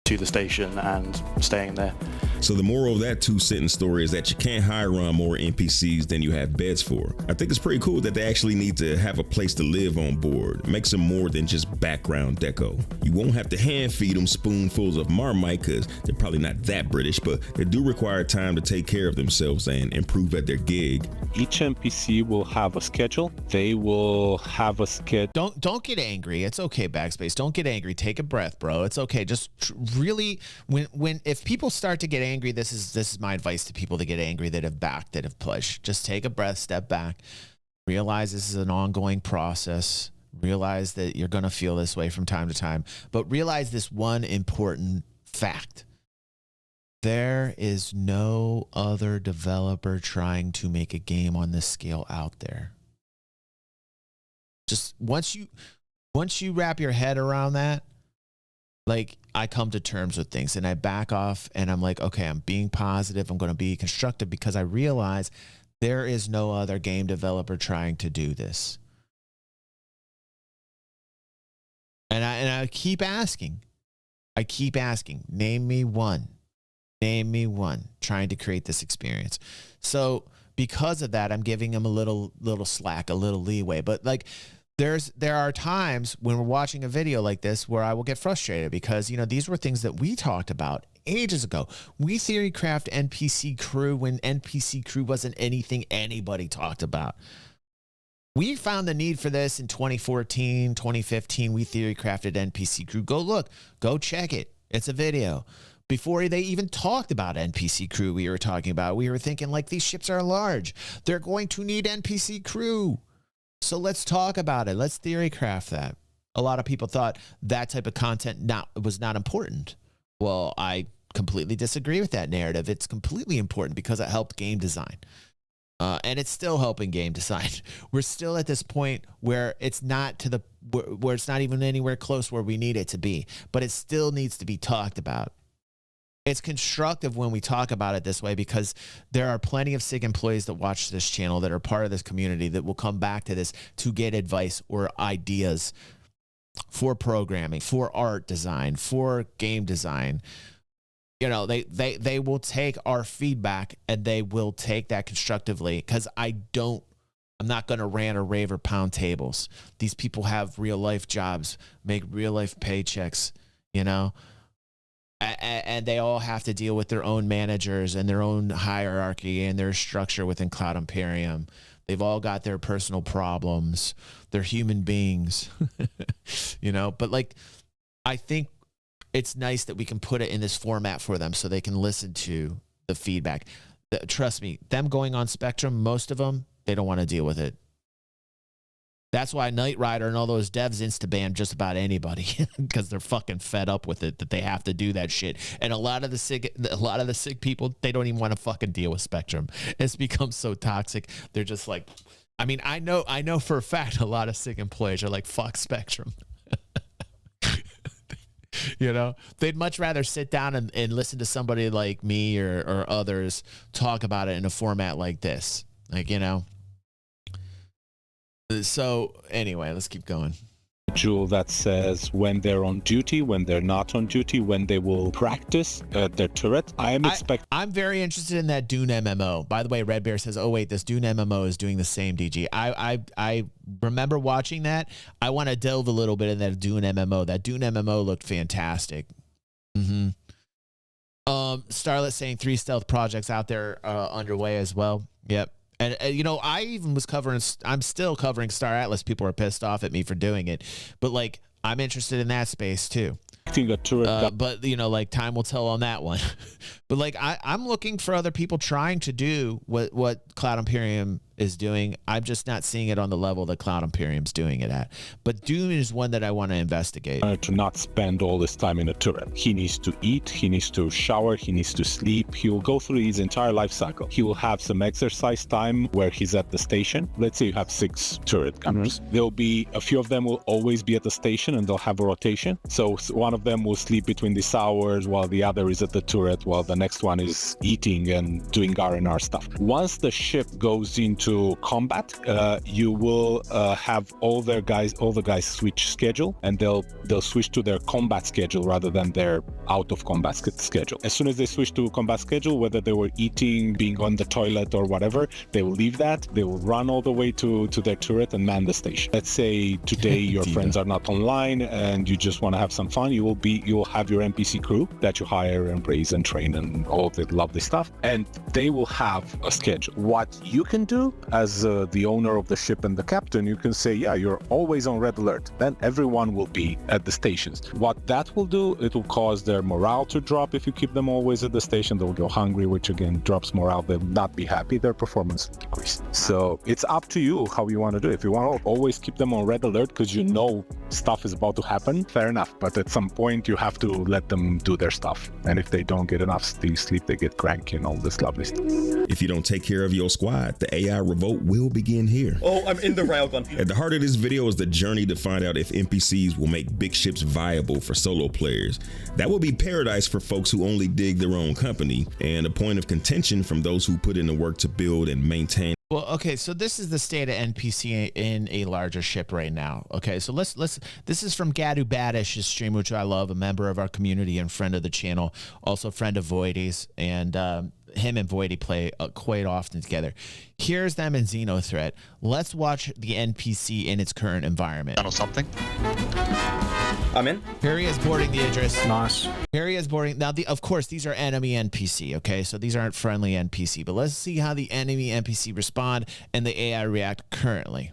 To the station and staying there. So the moral of that 2-sentence story is that you can't hire on more NPCs than you have beds for. I think it's pretty cool that they actually need to have a place to live on board. It makes them more than just background deco. You won't have to hand feed them spoonfuls of Marmite because they're probably not that British, but they do require time to take care of themselves and improve at their gig. Each NPC will have a schedule. They will have a schedule. Don't get angry. It's okay, Backspace. Don't get angry. Take a breath, bro. It's okay. Just really, if people start to get angry, this is my advice to people that get angry, that have pushed. Just take a breath, step back, realize this is an ongoing process. Realize that you're going to feel this way from time to time, but realize this one important fact. There is no other developer trying to make a game on this scale out there. Just once you wrap your head around that, like, I come to terms with things and I back off and I'm like, okay, I'm being positive. I'm going to be constructive because I realize there is no other game developer trying to do this. And I keep asking. Name me one trying to create this experience. So because of that, I'm giving them a little slack, a little leeway. But like, there are times when we're watching a video like this where I will get frustrated because, these were things that we talked about ages ago. We theory craft NPC Crew when NPC Crew wasn't anything anybody talked about. We found the need for this in 2014, 2015. We theory crafted NPC Crew. Go check it. It's a video. Before they even talked about NPC Crew, we were thinking like, these ships are large. They're going to need NPC Crew. So let's talk about it. Let's theory craft that. A lot of people thought that type of content was not important. Well, I completely disagree with that narrative. It's completely important because it helped game design. And it's still helping game design. We're still at this point where it's not where it's not even anywhere close where we need it to be, but it still needs to be talked about. It's constructive when we talk about it this way because there are plenty of SIG employees that watch this channel that are part of this community that will come back to this to get advice or ideas for programming, for art design, for game design. You know, they will take our feedback and they will take that constructively because I'm not going to rant or rave or pound tables. These people have real life jobs, make real life paychecks, you know, and they all have to deal with their own managers and their own hierarchy and their structure within Cloud Imperium. They've all got their personal problems. They're human beings, you know, but like, I think it's nice that we can put it in this format for them so they can listen to the feedback. Trust me, them going on Spectrum, most of them, they don't want to deal with it. That's why Knight Rider and all those devs insta-ban just about anybody because they're fucking fed up with it that they have to do that shit. And a lot of the SIG people, they don't even want to fucking deal with Spectrum. It's become so toxic. They're just like, I mean, I know for a fact a lot of SIG employees are like, fuck Spectrum. You know, they'd much rather sit down and listen to somebody like me or others talk about it in a format like this. Like, you know. So anyway, let's keep going. Jewel that says when they're on duty, when they're not on duty, when they will practice their turret. I'm very interested in that Dune MMO. By the way, Red Bear says, oh wait, this Dune MMO is doing the same, DG. I remember watching that. I want to delve a little bit in that Dune MMO. That Dune MMO looked fantastic. Starlet saying 3 stealth projects out there underway as well. Yep. And, you know, I'm still covering Star Atlas. People are pissed off at me for doing it. But, like, I'm interested in that space, too. But, you know, like, time will tell on that one. But, like, I'm looking for other people trying to do what Cloud Imperium is doing. I'm just not seeing it on the level that Cloud Imperium's doing it at. But Dune is one that I want to investigate. To not spend all this time in a turret. He needs to eat, he needs to shower, he needs to sleep. He will go through his entire life cycle. He will have some exercise time where he's at the station. Let's say you have 6 turret gunners. There'll be a few of them will always be at the station and they'll have a rotation. So one of them will sleep between these hours while the other is at the turret while the next one is eating and doing R&R stuff. Once the ship goes into combat, you will have all the guys switch schedule, and they'll switch to their combat schedule rather than their out of combat schedule. As soon as they switch to combat schedule, whether they were eating, being on the toilet or whatever, they will leave that. They will run all the way to their turret and man the station. Let's say today your friends are not online and you just want to have some fun. You will have your NPC crew that you hire and raise and train and all the lovely stuff, and they will have a schedule. What you can do as the owner of the ship and the captain, you can say, yeah, you're always on red alert. Then everyone will be at the stations. What that will do, it will cause their morale to drop. If you keep them always at the station, they'll go hungry, which again drops morale. They'll not be happy. Their performance will decrease. So it's up to you how you want to do it. If you want to always keep them on red alert because you know stuff is about to happen, fair enough. But at some point, you have to let them do their stuff. And if they don't get enough sleep, they get cranky and all this lovely stuff. If you don't take care of your squad, the AI revolt will begin here. Oh, I'm in the railgun. At the heart of this video is the journey to find out if NPCs will make big ships viable for solo players. That will be paradise for folks who only dig their own company, and a point of contention from those who put in the work to build and maintain. Well, okay, so this is the state of NPC in a larger ship right now. Okay, so let's this is from Gadu Badish's stream, which I love, a member of our community and friend of the channel, also friend of Voidy's, and him and Voidy play quite often together. Here's them in Xenothreat. Let's watch the NPC in its current environment. I know something. I'm in. Here he is boarding the Idris. Nice. Here he is boarding. Now, of course, these are enemy NPC, okay? So these aren't friendly NPC, but let's see how the enemy NPC respond and the AI react currently.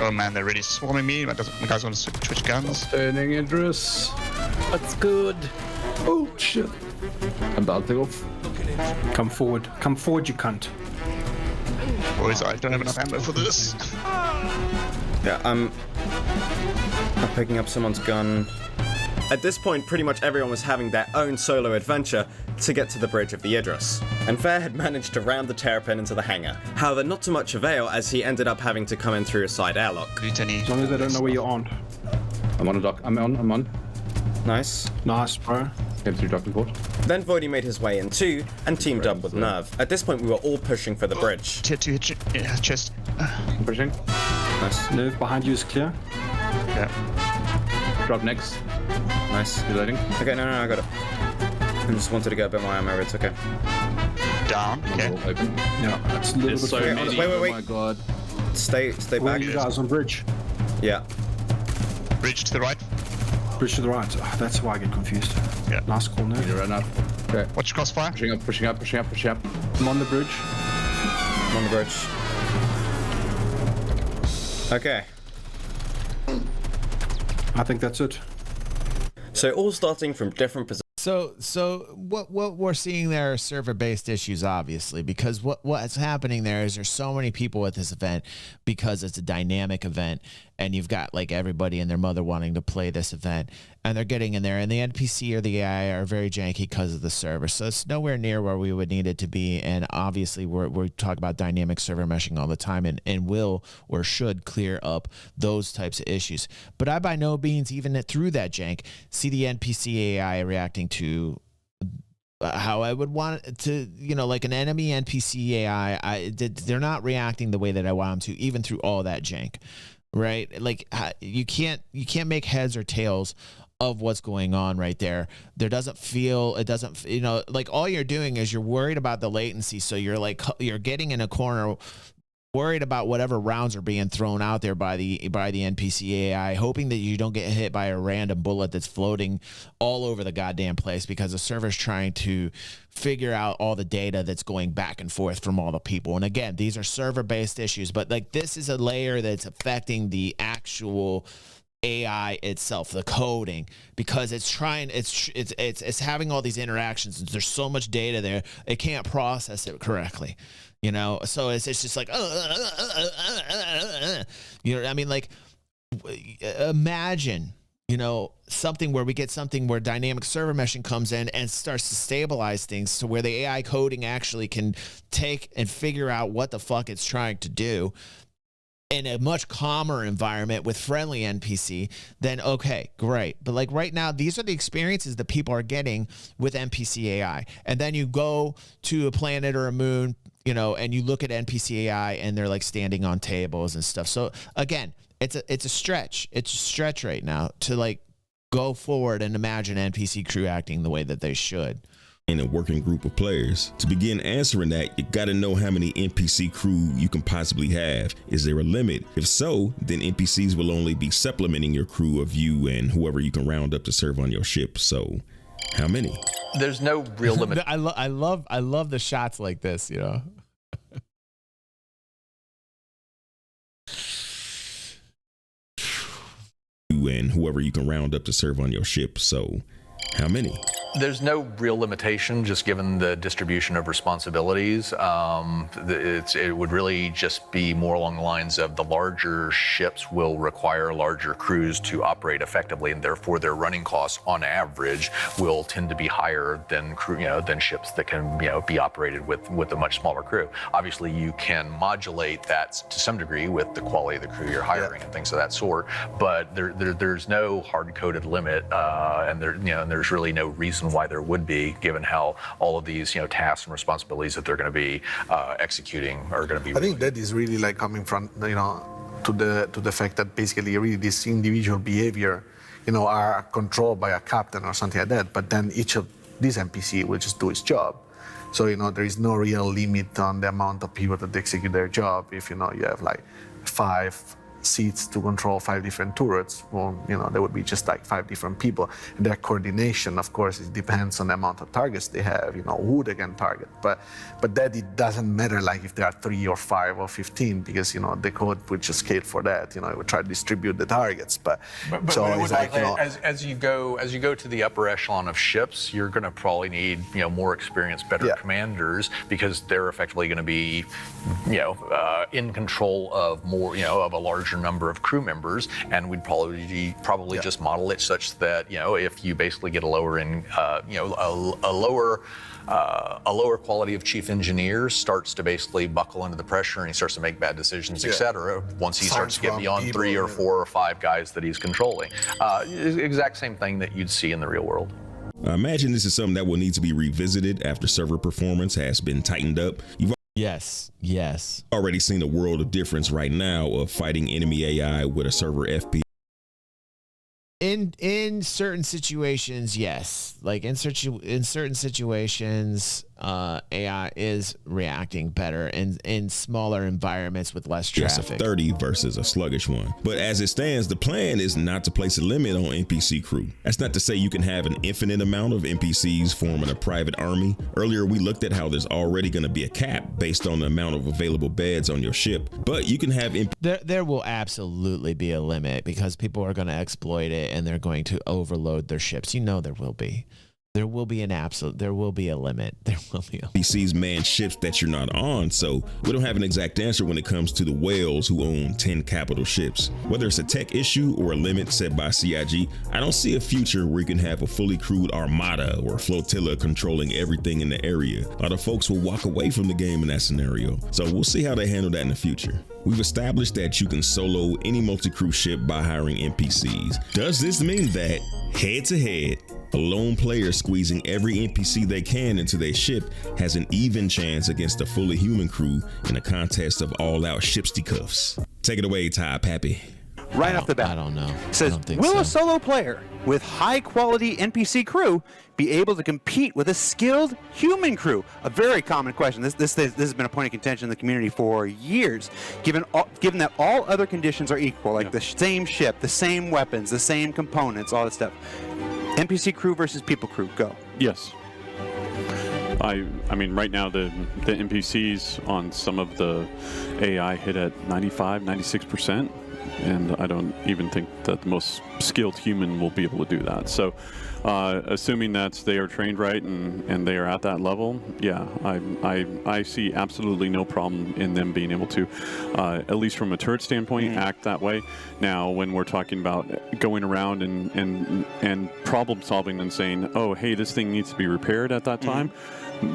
Oh man, they're really swarming me. My guys want to switch guns. Turning Idris. That's good. Oh, shit. I'm about to go. Come forward. Come forward, you cunt. Boys, I don't have enough ammo for this. Yeah, I'm I'm picking up someone's gun. At this point, pretty much everyone was having their own solo adventure to get to the bridge of the Idris, and Fair had managed to round the terrapin into the hangar. However, not to much avail, as he ended up having to come in through a side airlock. As long as I don't know where you're on. I'm on a dock. I'm on. Nice. Nice, bro. Came through docking port. Then Voidy made his way in too, and teamed up with Nerve. At this point, we were all pushing for the bridge. Tier 2 chest. I'm pushing. Nice. Nerve behind you is clear. Yeah. Drop next. Nice. You loading? Okay, no, I got it. I just wanted to get a bit more ammo, it's okay. Down, okay. Open. Yeah, that's a little bit so many. Wait. Oh my god. Stay Where back. are you guys on bridge? Yeah. Bridge to the right. Bridge to the right. Oh, that's why I get confused. Yeah. Nice call, Nerve. You run up. Okay. Watch crossfire. Pushing up. I'm on the bridge. I'm on the bridge. Okay. I think that's it. So all starting from different positions. So what we're seeing there are server-based issues, obviously, because what's happening there is there's so many people at this event because it's a dynamic event, and you've got like everybody and their mother wanting to play this event, and they're getting in there, and the NPC or the AI are very janky because of the server, so it's nowhere near where we would need it to be. And obviously we talk about dynamic server meshing all the time, and will or should clear up those types of issues. But I by no means, even through that jank, see the NPC AI reacting to how I would want it to, like an enemy NPC AI. They're not reacting the way that I want them to, even through all that jank, right? Like you can't make heads or tails of what's going on right there. It doesn't, like all you're doing is you're worried about the latency. So you're getting in a corner, worried about whatever rounds are being thrown out there by the NPC AI, hoping that you don't get hit by a random bullet that's floating all over the goddamn place because the server's trying to figure out all the data that's going back and forth from all the people. And again, these are server-based issues, but like this is a layer that's affecting the actual AI itself, the coding, because it's having all these interactions. There's so much data there, it can't process it correctly. So it's just like, I mean, like, imagine, something where we get something where dynamic server meshing comes in and starts to stabilize things to where the AI coding actually can take and figure out what the fuck it's trying to do in a much calmer environment with friendly NPC, then okay, great. But like right now, these are the experiences that people are getting with NPC AI. And then you go to a planet or a moon, and you look at NPC AI and they're like standing on tables and stuff. So again, it's a stretch. It's a stretch right now to like go forward and imagine NPC Crew acting the way that they should. In a working group of players. To begin answering that, you gotta know how many NPC crew you can possibly have. Is there a limit? If so, then NPCs will only be supplementing your crew of you and whoever you can round up to serve on your ship. So, how many? There's no real limit. I love the shots like this, You and whoever you can round up to serve on your ship. So, how many? There's no real limitation, just given the distribution of responsibilities. It would really just be more along the lines of the larger ships will require larger crews to operate effectively, and therefore their running costs on average will tend to be higher than than ships that can be operated with a much smaller crew. Obviously, you can modulate that to some degree with the quality of the crew you're hiring and things of that sort, but there's no hard-coded limit, and there's really no reason why there would be, given how all of these tasks and responsibilities that they're going to be executing are going to be. I think that is really like coming from to the fact that basically really this individual behavior are controlled by a captain or something like that, but then each of these NPC will just do its job. So there is no real limit on the amount of people that execute their job. If you have like 5 seats to control 5 different turrets, well, there would be just like 5 different people. And their coordination, of course, it depends on the amount of targets they have, who they can target. But that it doesn't matter like if there are 3 or 5 or 15, because the code would just scale for that. It would try to distribute the targets. But so it's like as you go to the upper echelon of ships, you're going to probably need more experienced, better commanders, because they're effectively going to be in control of more of a larger larger number of crew members, and we'd probably just model it such that, you know, if you basically get a lower a lower quality of chief engineer starts to basically buckle under the pressure and he starts to make bad decisions, etc. Once he starts to get beyond 3 or 4 or 5 guys that he's controlling. Exact same thing that you'd see in the real world. I imagine this is something that will need to be revisited after server performance has been tightened up. You've already seen a world of difference right now of fighting enemy AI with a server FPS. In certain situations, yes. Like in certain situations, AI is reacting better in smaller environments with less traffic. Just a 30 versus a sluggish one. But as it stands, the plan is not to place a limit on NPC Crew. That's not to say you can have an infinite amount of NPCs forming a private army. Earlier, we looked at how there's already going to be a cap based on the amount of available beds on your ship. But you can have there will absolutely be a limit because people are going to exploit it and they're going to overload their ships. You know there will be. There will be a limit. There will be a NPCs man ships that you're not on, so we don't have an exact answer when it comes to the whales who own 10 capital ships. Whether it's a tech issue or a limit set by CIG, I don't see a future where you can have a fully crewed armada or flotilla controlling everything in the area. A lot of folks will walk away from the game in that scenario, so we'll see how they handle that in the future. We've established that you can solo any multi-crew ship by hiring NPCs. Does this mean that, head-to-head, a lone player squeezing every NPC they can into their ship has an even chance against a fully human crew in a contest of all-out shipsticuffs? Take it away, Ty Pappy. Right off the bat. I don't know. It says, will a solo player with high-quality NPC crew be able to compete with a skilled human crew? A very common question. This has been a point of contention in the community for years. Given that all other conditions are equal, like the same ship, the same weapons, the same components, all that stuff. NPC crew versus people crew, go. Yes. I mean, right now the NPCs on some of the AI hit at 95, 96%. And I don't even think that the most skilled human will be able to do that. So assuming that they are trained right and they are at that level, yeah, I see absolutely no problem in them being able to, at least from a turret standpoint, act that way. Now, when we're talking about going around and problem solving and saying, oh, hey, this thing needs to be repaired at that time,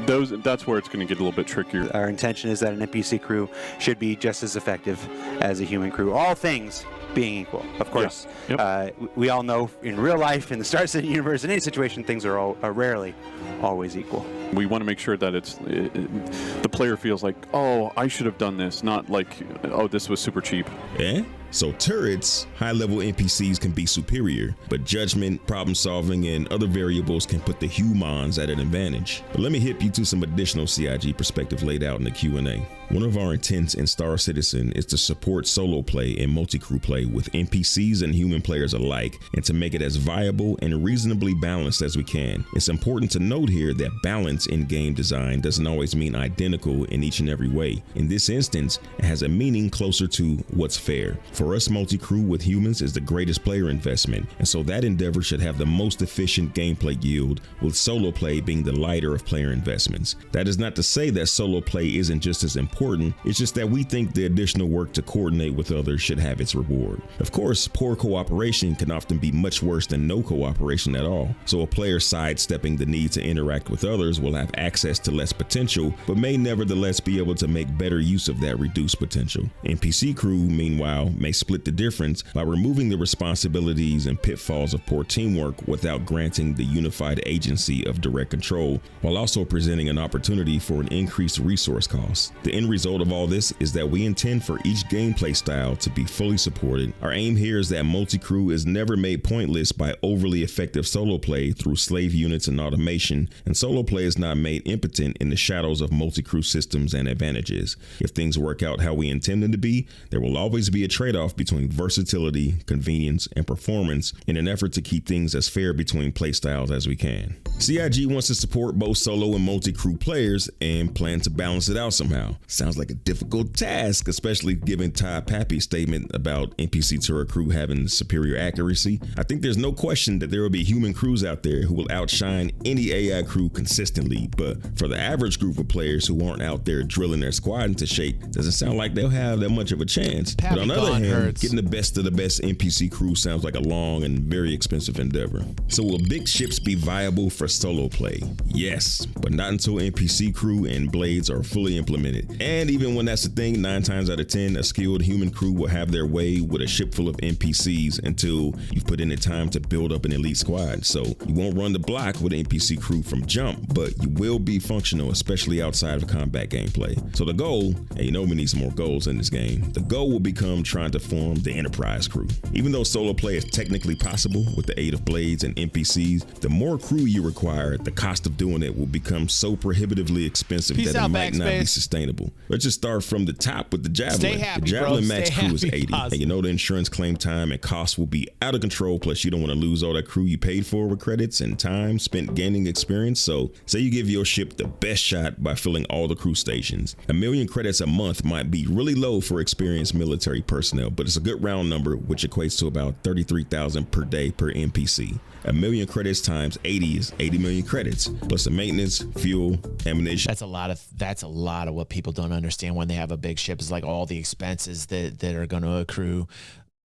that's where it's going to get a little bit trickier. Our intention is that an NPC crew should be just as effective as a human crew. All things being equal, of course. Yeah. Yep. We all know in real life, in the Star City universe, in any situation, things are rarely always equal. We want to make sure that the player feels like, oh, I should have done this, not like, oh, this was super cheap. Yeah. So turrets, high-level NPCs can be superior, but judgment, problem solving, and other variables can put the humans at an advantage. But let me hip you to some additional CIG perspective laid out in the Q&A. One of our intents in Star Citizen is to support solo play and multi-crew play with NPCs and human players alike, and to make it as viable and reasonably balanced as we can. It's important to note here that balance in game design doesn't always mean identical in each and every way. In this instance, it has a meaning closer to what's fair. For us, multi-crew with humans is the greatest player investment, and so that endeavor should have the most efficient gameplay yield, with solo play being the lighter of player investments. That is not to say that solo play isn't just as important, it's just that we think the additional work to coordinate with others should have its reward. Of course, poor cooperation can often be much worse than no cooperation at all, so a player sidestepping the need to interact with others will have access to less potential, but may nevertheless be able to make better use of that reduced potential. NPC crew, meanwhile, may split the difference by removing the responsibilities and pitfalls of poor teamwork without granting the unified agency of direct control, while also presenting an opportunity for an increased resource cost. The end result of all this is that we intend for each gameplay style to be fully supported. Our aim here is that multi-crew is never made pointless by overly effective solo play through slave units and automation, and solo play is not made impotent in the shadows of multi-crew systems and advantages. If things work out how we intend them to be, there will always be a trade-off between versatility, convenience, and performance in an effort to keep things as fair between playstyles as we can. CIG wants to support both solo and multi-crew players and plan to balance it out somehow. Sounds like a difficult task, especially given Todd Pappy's statement about NPC turret crew having superior accuracy. I think there's no question that there will be human crews out there who will outshine any AI crew consistently, but for the average group of players who aren't out there drilling their squad into shape, doesn't sound like they'll have that much of a chance. But on the other hand, getting the best of the best NPC crew sounds like a long and very expensive endeavor. So will big ships be viable for solo play? Yes, but not until NPC crew and blades are fully implemented. And even when that's the thing, 9 times out of 10, a skilled human crew will have their way with a ship full of NPCs until you've put in the time to build up an elite squad. So you won't run the block with an NPC crew from jump, but you will be functional, especially outside of combat gameplay. So the goal, and you know we need some more goals in this game, the goal will become trying to form the enterprise crew. Even though solo play is technically possible with the aid of blades and NPCs, the more crew you require, the cost of doing it will become so prohibitively expensive that it might not be sustainable. Let's just start from the top with the Javelin. The Javelin max crew is 80, and you know the insurance claim time and costs will be out of control, plus you don't want to lose all that crew you paid for with credits and time spent gaining experience. So say you give your ship the best shot by filling all the crew stations. 1 million credits a month might be really low for experienced military personnel, but it's a good round number, which equates to about 33,000 per day per NPC. 1 million credits times 80 is 80 million credits, plus the maintenance, fuel, ammunition. That's a lot of what people don't understand when they have a big ship, is like all the expenses that are going to accrue.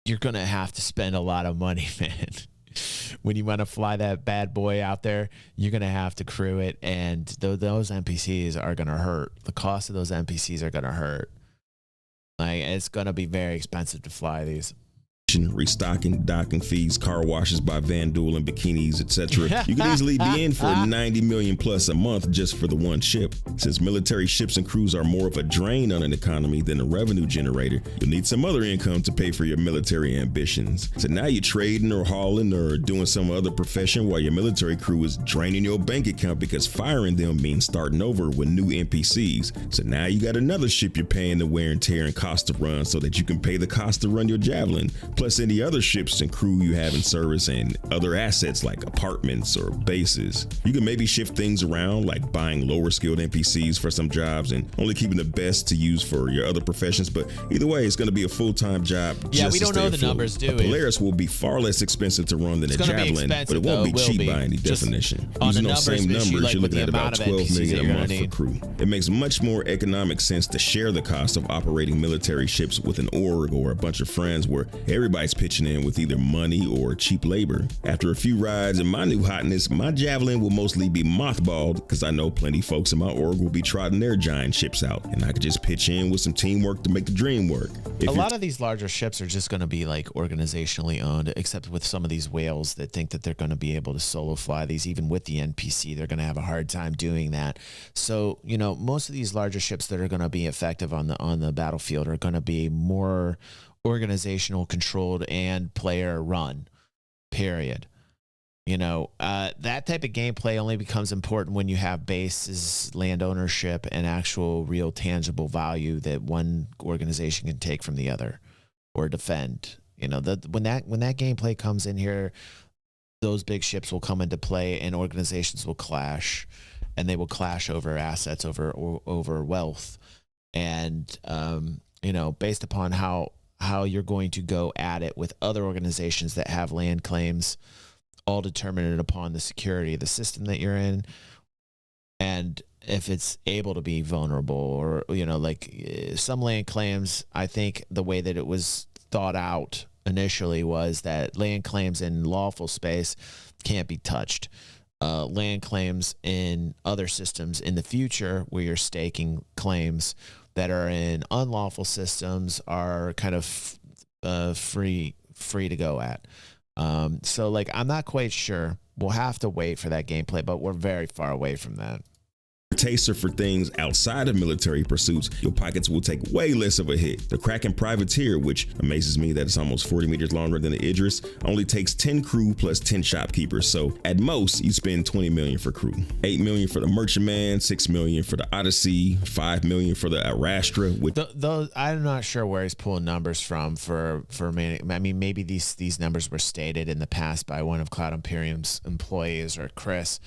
You're going to have to spend a lot of money, man. When you want to fly that bad boy out there, you're going to have to crew it, and those NPCs are going to hurt. The cost of those NPCs are going to hurt. Like, it's going to be very expensive to fly these. Restocking, docking fees, car washes by Van Duel and bikinis, etc. You could easily be in for 90 million plus a month just for the one ship. Since military ships and crews are more of a drain on an economy than a revenue generator, you'll need some other income to pay for your military ambitions. So now you're trading or hauling or doing some other profession while your military crew is draining your bank account, because firing them means starting over with new NPCs. So now you got another ship you're paying the wear and tear and cost to run so that you can pay the cost to run your Javelin, plus any other ships and crew you have in service and other assets like apartments or bases. You can maybe shift things around, like buying lower skilled NPCs for some jobs and only keeping the best to use for your other professions, but either way, it's going to be a full-time job. Yeah, we don't know the numbers, do we? A Polaris will be far less expensive to run than a Javelin, but it won't be cheap by any definition. Using those same numbers, you're looking at about 12 million a month for crew. It makes much more economic sense to share the cost of operating military ships with an org or a bunch of friends where everybody's pitching in with either money or cheap labor. After a few rides in my new hotness, my Javelin will mostly be mothballed, because I know plenty folks in my org will be trotting their giant ships out, and I could just pitch in with some teamwork to make the dream work. A lot of these larger ships are just going to be like organizationally owned, except with some of these whales that think that they're going to be able to solo fly these. Even with the NPC, they're going to have a hard time doing that. So, you know, most of these larger ships that are going to be effective on the battlefield are going to be more organizational controlled and player run, period. You know, that type of gameplay only becomes important when you have bases, land ownership, and actual real tangible value that one organization can take from the other or defend. You know, when that gameplay comes in here, those big ships will come into play and organizations will clash, and they will clash over assets, over wealth, and you know, based upon how you're going to go at it with other organizations that have land claims, all determined upon the security of the system that you're in, and if it's able to be vulnerable, or, you know, like some land claims, I think the way that it was thought out initially was that land claims in lawful space can't be touched. Land claims in other systems in the future, where you're staking claims that are in unlawful systems, are kind of free to go at. So, like, I'm not quite sure. We'll have to wait for that gameplay, but we're very far away from that. Taster for things outside of military pursuits, your pockets will take way less of a hit. The Kraken Privateer, which amazes me that it's almost 40 meters longer than the Idris, only takes 10 crew plus 10 shopkeepers. So at most, you spend 20 million for crew, 8 million for the Merchantman, 6 million for the Odyssey, 5 million for the Arastra. With those, I'm not sure where he's pulling numbers from for I mean, maybe these numbers were stated in the past by one of Cloud Imperium's employees or Chris.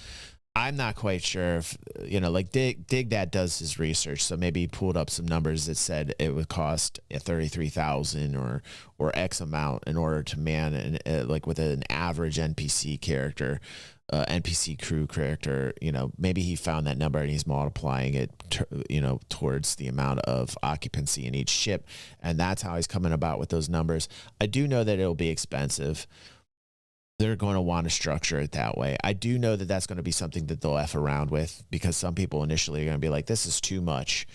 I'm not quite sure if, like DigThat does his research, so maybe he pulled up some numbers that said it would cost $33,000 or X amount in order to man like with an average NPC character, NPC crew character. Maybe he found that number and he's multiplying it, towards the amount of occupancy in each ship, and that's how he's coming about with those numbers. I do know that it'll be expensive. They're going to want to structure it that way. I do know that that's going to be something that they'll F around with, because some people initially are going to be like, this is too much,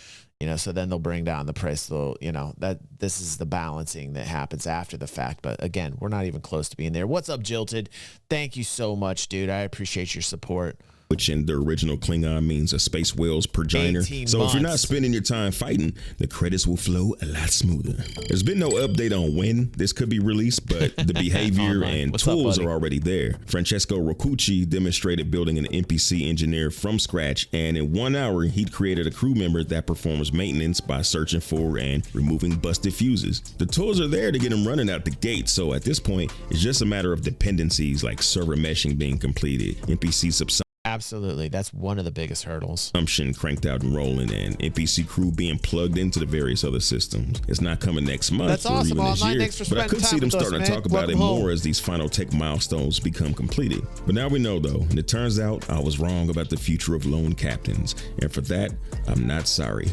so then they'll bring down the price. That this is the balancing that happens after the fact. But again, we're not even close to being there. What's up, Jilted? Thank you so much, dude. I appreciate your support. Which in the original Klingon means a space whale's progenitor. So if you're not spending your time fighting, the credits will flow a lot smoother. There's been no update on when this could be released, but the behavior and tools are already there. Francesco Roccucci demonstrated building an NPC engineer from scratch, and in 1 hour, he'd created a crew member that performs maintenance by searching for and removing busted fuses. The tools are there to get him running out the gate, so at this point, it's just a matter of dependencies like server meshing being completed, NPC subside. Absolutely. That's one of the biggest hurdles. Consumption cranked out and rolling, and NPC crew being plugged into the various other systems. It's not coming next month. That's or awesome. even this year, but I could see them starting to talk about it more as these final tech milestones become completed. But now we know, though, and it turns out I was wrong about the future of lone captains, and for that, I'm not sorry.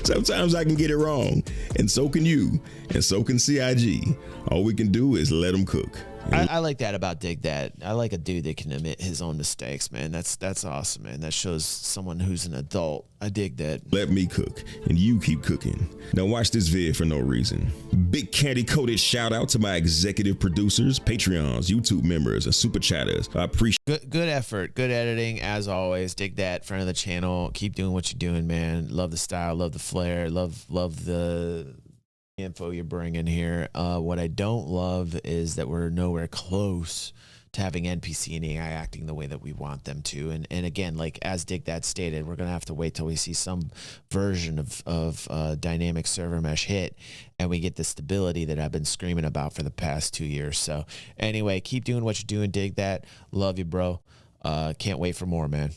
Sometimes I can get it wrong, and so can you, and so can CIG. All we can do is let them cook. I like that about DigThat. I like a dude that can admit his own mistakes, man. That's awesome, man. That shows someone who's an adult. I dig that. Let me cook, and you keep cooking. Now watch this vid for no reason. Big candy-coated shout out to my executive producers, Patreons, YouTube members, and super chatters. I appreciate good effort, good editing as always. DigThat, friend of the channel. Keep doing what you're doing, man. Love the style, love the flair, love the info you're bringing here. What I don't love is that we're nowhere close to having NPC and AI acting the way that we want them to. And again, like as DigThat stated, we're gonna have to wait till we see some version of dynamic server mesh hit, and we get the stability that I've been screaming about for the past 2 years. So anyway, keep doing what you're doing, DigThat. Love you, bro. Can't wait for more, man.